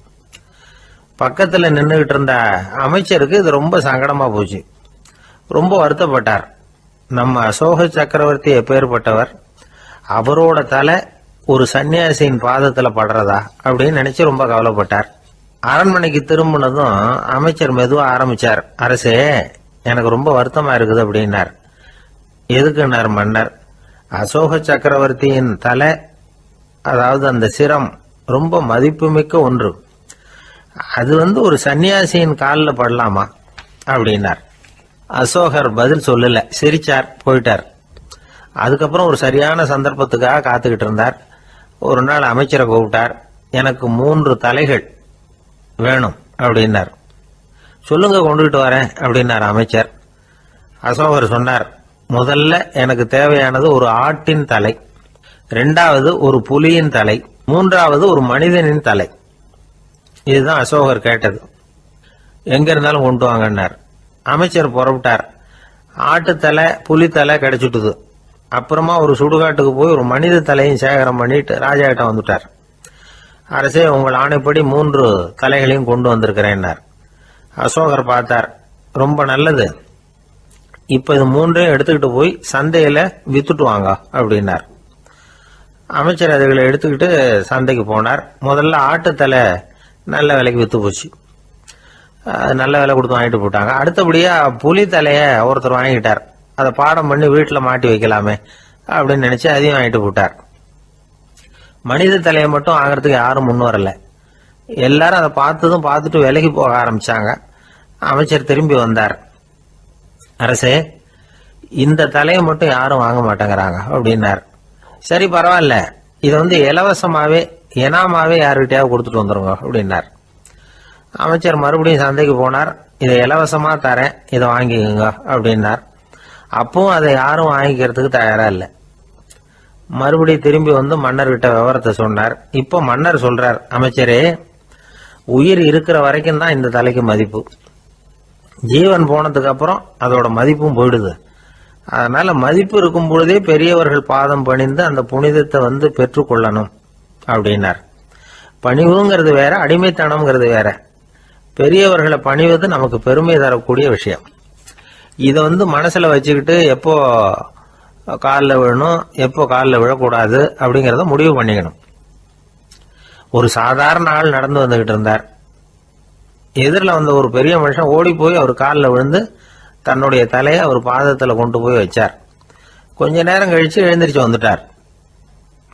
பக்கத்துல நின்றுகிட்டு இருந்த அமைச்சருக்கு இது ரொம்ப சங்கடமா போச்சு. ரொம்ப வருத்தப்பட்டார். நம்ம அசோக சக்கரவர்த்தி எப்பேற்பட்டவர், அவரோட தலை ஒரு சன்னியாசியின் பாதத்துல படுறதா அப்படின்னு நினைச்சு ரொம்ப கவலைப்பட்டார். அரண்மனைக்கு திரும்பினதும் அமைச்சர் மெதுவா ஆரம்பிச்சார். அரசே, எனக்கு ரொம்ப வருத்தமா இருக்குது அப்படின்னார். எதுக்குன்னார் மன்னர். அசோக சக்கரவர்த்தியின் தலை, அதாவது அந்த சிரம், ரொம்ப மதிப்புமிக்க ஒன்று. அது ஒரு சன்னியாசியின் காலில் படலாமா அப்படின்னார். அசோகர் பதில் சொல்லல, சிரிச்சார், போயிட்டார். அதுக்கப்புறம் ஒரு சரியான சந்தர்ப்பத்துக்காக காத்துக்கிட்டு இருந்தார். ஒரு நாள் அமைச்சரை கூப்பிட்டார். எனக்கு 3 தலைகள் வேணும் அப்படின்னார். சொல்லுங்க, கொண்டுகிட்டு வரேன் அப்படின்னார் அமைச்சர். அசோகர் சொன்னார், முதல்ல எனக்கு தேவையானது ஒரு ஆட்டின் தலை, 2வது ஒரு புலியின் தலை, 3வது ஒரு மனிதனின் தலை. இதுதான் அசோகர் கேட்டது. எங்க இருந்தாலும் கொண்டு வாங்கன்னார். அமைச்சர் புறப்பட்டார். ஆட்டுத்தலை, புலித்தலை கிடைச்சிட்டுது. அப்புறமா ஒரு சுடுகாட்டுக்கு போய் ஒரு மனித தலையும் சேகரம் பண்ணிட்டு ராஜா கிட்ட வந்துட்டார். அரசே, உங்கள் ஆணைப்படி 3 தலைகளையும் கொண்டு வந்திருக்கிறேன்னார். அசோகர் பார்த்தார். ரொம்ப நல்லது, இப்ப இது 3ஐயும் எடுத்துக்கிட்டு போய் சந்தையில வித்துட்டு வாங்க அப்படின்னார். அமைச்சர் அதுகளை எடுத்துக்கிட்டு சந்தைக்கு போனார். முதல்ல ஆட்டுத்தலை நல்ல விலைக்கு வித்து போச்சு. நல்ல விலை கொடுத்து வாங்கிட்டு போட்டாங்க. அடுத்தபடியா புலி தலைய ஒருத்தர் வாங்கிட்டார். அதை பாடம் பண்ணி வீட்டில் மாட்டி வைக்கலாமே அப்படின்னு நினைச்சு அதையும் வாங்கிட்டு போட்டார். மனித தலையை மட்டும் வாங்கறதுக்கு யாரும் முன் வரல. எல்லாரும் அதை பார்த்துட்டு விலைக்கு போக ஆரம்பிச்சாங்க. அமைச்சர் திரும்பி வந்தார். அரசே, இந்த தலையை மட்டும் யாரும் வாங்க மாட்டேங்கிறாங்க அப்படின்னார். சரி, பரவாயில்ல, இதை இலவசமாவே எனாமாவே யாருக்கிட்டையாவது கொடுத்துட்டு வந்துருங்க அப்படின்னார். அமைச்சர் மறுபடியும் சந்தைக்கு போனார். இதை இலவசமா தரேன், இதை வாங்கிக்கோங்க அப்படின்னார். அப்பவும் அதை யாரும் வாங்கிக்கிறதுக்கு தயாரா இல்லை. மறுபடியும் திரும்பி வந்து மன்னர்கிட்ட விவரத்தை சொன்னார். இப்போ மன்னர் சொல்றார், அமைச்சரே, உயிர் இருக்கிற வரைக்கும் தான் இந்த தலைக்கு மதிப்பு. ஜீவன் போனதுக்கு அப்புறம் அதோட மதிப்பும் போயிடுது. அதனால மதிப்பு இருக்கும் பொழுதே பெரியவர்கள் பாதம் பணிந்து அந்த புனிதத்தை பெற்றுக்கொள்ளணும் அப்படின்னார். பணிவுங்கிறது வேற, அடிமைத்தனம்ங்கிறது வேற. பெரியவர்களை பணிவது நமக்கு பெருமை தரக்கூடிய விஷயம். இதை மனசுல வச்சுக்கிட்டு எப்போ காலில் விழணும், எப்போ காலில் விழக்கூடாது அப்படிங்கிறத முடிவு பண்ணிக்கணும். ஒரு சாதாரண ஆள் நடந்து வந்துகிட்டு இருந்தார். எதிரில் வந்த ஒரு பெரிய மனுஷன் ஓடி போய் அவர் காலில் விழுந்து தன்னுடைய தலையை அவர் பாதத்தில் கொண்டு போய் வச்சார். கொஞ்ச நேரம் கழிச்சு எழுந்திரிச்சு வந்துட்டார்.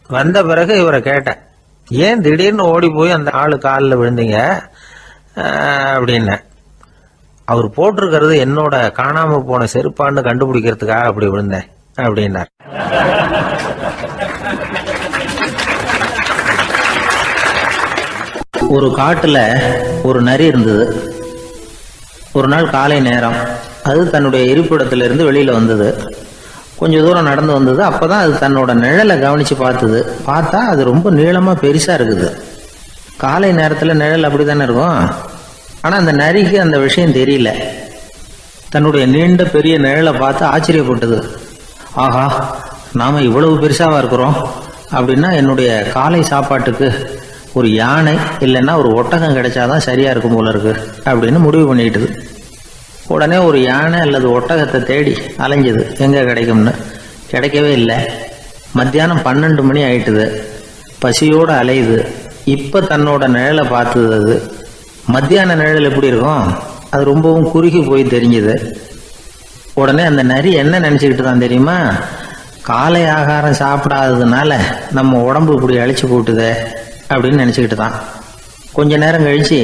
வந்த பிறகு இவரை கேட்டேன், ஏன் திடீர்னு ஓடி போய் அந்த ஆளு காலில் விழுந்தீங்க அப்படின்னு. அவர் போட்டிருக்கிறது என்னோட காணாம போன செருப்பான்னு கண்டுபிடிக்கிறதுக்காக அப்படி விழுந்தேன் அப்படின்னார். ஒரு காட்டுல ஒரு நரி இருந்தது. ஒரு நாள் காலை நேரம் அது தன்னுடைய இருப்பிடத்திலிருந்து வெளியில வந்தது. கொஞ்ச தூரம் நடந்து வந்தது. அப்பதான் அது தன்னோட நிழலை கவனிச்சு பார்த்தது. பார்த்தா அது ரொம்ப நீளமா பெருசா இருக்குது. காலை நேரத்துல நிழல் அப்படித்தானே இருக்கும். ஆனா அந்த நரிக்கு அந்த விஷயம் தெரியல. தன்னுடைய நீண்ட பெரிய நிழலை பார்த்து ஆச்சரியப்பட்டது. ஆஹா, நாம இவ்வளவு பெருசாவா இருக்கிறோம் அப்படின்னா என்னுடைய காலை சாப்பாட்டுக்கு ஒரு யானை இல்லைன்னா ஒரு ஒட்டகம் கிடைச்சாதான் சரியா இருக்கும் போல இருக்கு அப்படின்னு முடிவு பண்ணிக்கிட்டது. உடனே ஒரு யானை அல்லது ஒட்டகத்தை தேடி அலைஞ்சது, எங்க கிடைக்கும்னு. கிடைக்கவே இல்லை. மத்தியானம் 12 மணி ஆயிட்டுது. பசியோடு அலையுது. இப்ப தன்னோட நிழலை பார்த்தது. அது மத்தியான நிழல் எப்படி இருக்கும், அது ரொம்பவும் குறுகி போய் தெரிஞ்சது. உடனே அந்த நரி என்ன நினைச்சுக்கிட்டு தான் தெரியுமா, காலை ஆகாரம் சாப்பிடாததுனால நம்ம உடம்பு இப்படி அழிச்சு போட்டுதே அப்படின்னு நினைச்சுக்கிட்டு தான். கொஞ்ச நேரம் கழிச்சு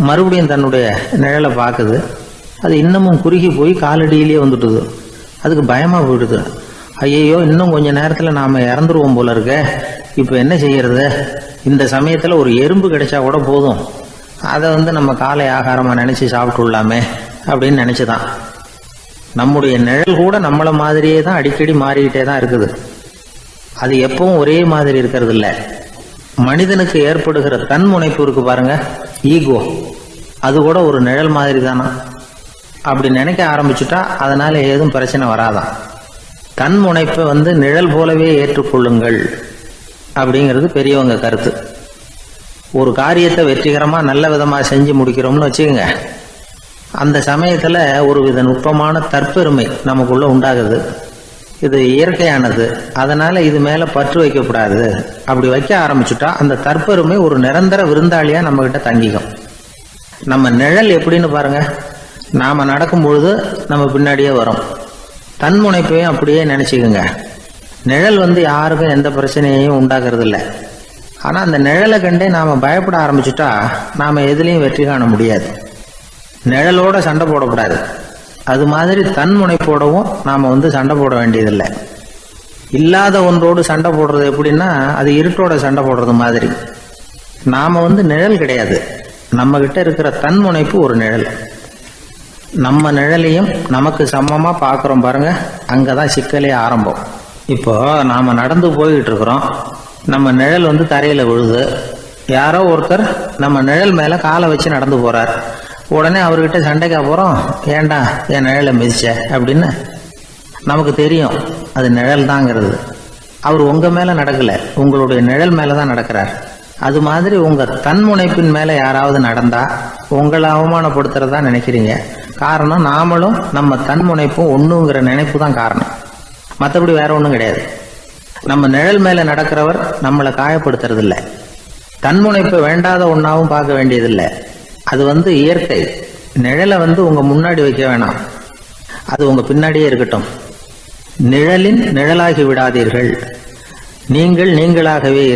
மறுபடியும் தன்னுடைய நிழலை பார்க்குது. அது இன்னமும் குறுகி போய் காலடியிலேயே வந்துட்டுது. அதுக்கு பயமா போயிடுது. ஐயோ இன்னும் கொஞ்ச நேரத்தில் நாம் இறந்துருவோம் போல இருக்க, இப்போ என்ன செய்யறது? இந்த சமயத்தில் ஒரு எறும்பு கிடைச்சா கூட போதும், அதை நம்ம காலை ஆகாரமாக நினச்சி சாப்பிட்டுள்ளாமே அப்படின்னு நினச்சிதான். நம்முடைய நிழல் கூட நம்மளை மாதிரியே தான் அடிக்கடி மாறிக்கிட்டே தான் இருக்குது. அது எப்பவும் ஒரே மாதிரி இருக்கிறது இல்லை. மனிதனுக்கு ஏற்படுகிற தன்முனைப்பு இருக்கு பாருங்க, ஈகோ, அது கூட ஒரு நிழல் மாதிரி தானா. அப்படி நினைக்க ஆரம்பிச்சுட்டா அதனால ஏதும் பிரச்சனை வராதான். தன்முனைப்பை நிழல் போலவே ஏற்றுக்கொள்ளுங்கள் அப்படிங்கிறது பெரியவங்க கருத்து. ஒரு காரியத்தை வெற்றிகரமா நல்ல விதமா செஞ்சு முடிக்கிறோம்னு வச்சுக்கோங்க, அந்த சமயத்துல ஒரு வித நுட்பமான தற்பெருமை நமக்குள்ள உண்டாகுது. இது இயற்கையானது, அதனால இது மேல பற்று வைக்கக்கூடாது. அப்படி வைக்க ஆரம்பிச்சுட்டா அந்த தற்பெருமை ஒரு நிரந்தர விருந்தாளியா நம்ம கிட்ட தங்கிக்கும். நம்ம நிழல் எப்படின்னு பாருங்க, நாம நடக்கும் பொழுது நம்ம பின்னாடியே வரும். தன்முனைப்பையும் அப்படியே நினைச்சுக்குங்க. நிழல் யாருக்கும் எந்த பிரச்சனையையும் உண்டாக்குறது இல்லை. ஆனா அந்த நிழலை கண்டே நாம பயப்பட ஆரம்பிச்சுட்டா நாம எதுலையும் வெற்றி காண முடியாது. நிழலோட சண்டை போடக்கூடாது. அது மாதிரி தன்முனைப்போடவும் நாம சண்டை போட வேண்டியதில்லை. இல்லாத ஒன்றோடு சண்டை போடுறது எப்படின்னா, அது இருட்டோட சண்டை போடுறது மாதிரி. நாம நிழல் கிடையாது, நம்ம கிட்ட இருக்கிற தன்முனைப்பு ஒரு நிழல். நம்ம நிழலையும் நமக்கு சமமா பார்க்குறோம் பாருங்க, அங்கதான் சிக்கலே ஆரம்பம். இப்போ நாம நடந்து போய்கிட்டு இருக்கிறோம், நம்ம நிழல் தரையில விழுது. யாரோ ஒருத்தர் நம்ம நிழல் மேல காலை வச்சு நடந்து போறார். உடனே அவர்கிட்ட சண்டைக்கா போறோம், ஏண்டா என் நிழலை மிதிச்ச அப்படின்னு. நமக்கு தெரியும் அது நிழல் தாங்கிறது. அவர் உங்க மேல நடக்கல, உங்களுடைய நிழல் மேலதான் நடக்கிறார். அது மாதிரி உங்க தன்முனைப்பின் மேல யாராவது நடந்தா உங்களை அவமானப்படுத்துறதா நினைக்கிறீங்க. காரணம், நாமளும் நம்ம தன்முனைப்பும் ஒண்ணுங்கிற நினைப்பு தான் காரணம், மற்றபடி வேற ஒன்றும் கிடையாது. நம்ம நிழல் மேல நடக்கிறவர் நம்மளை காயப்படுத்துறது இல்லை. தன்முனைப்பை வேண்டாத ஒன்னாவும் பார்க்க வேண்டியதில்லை. அது இயற்கை. நிழலை உங்க முன்னாடி வைக்க வேணாம், அது உங்க பின்னாடியே இருக்கட்டும். நிழலின் நிழலாகி விடாதீர்கள், நீங்கள் நீங்களாகவே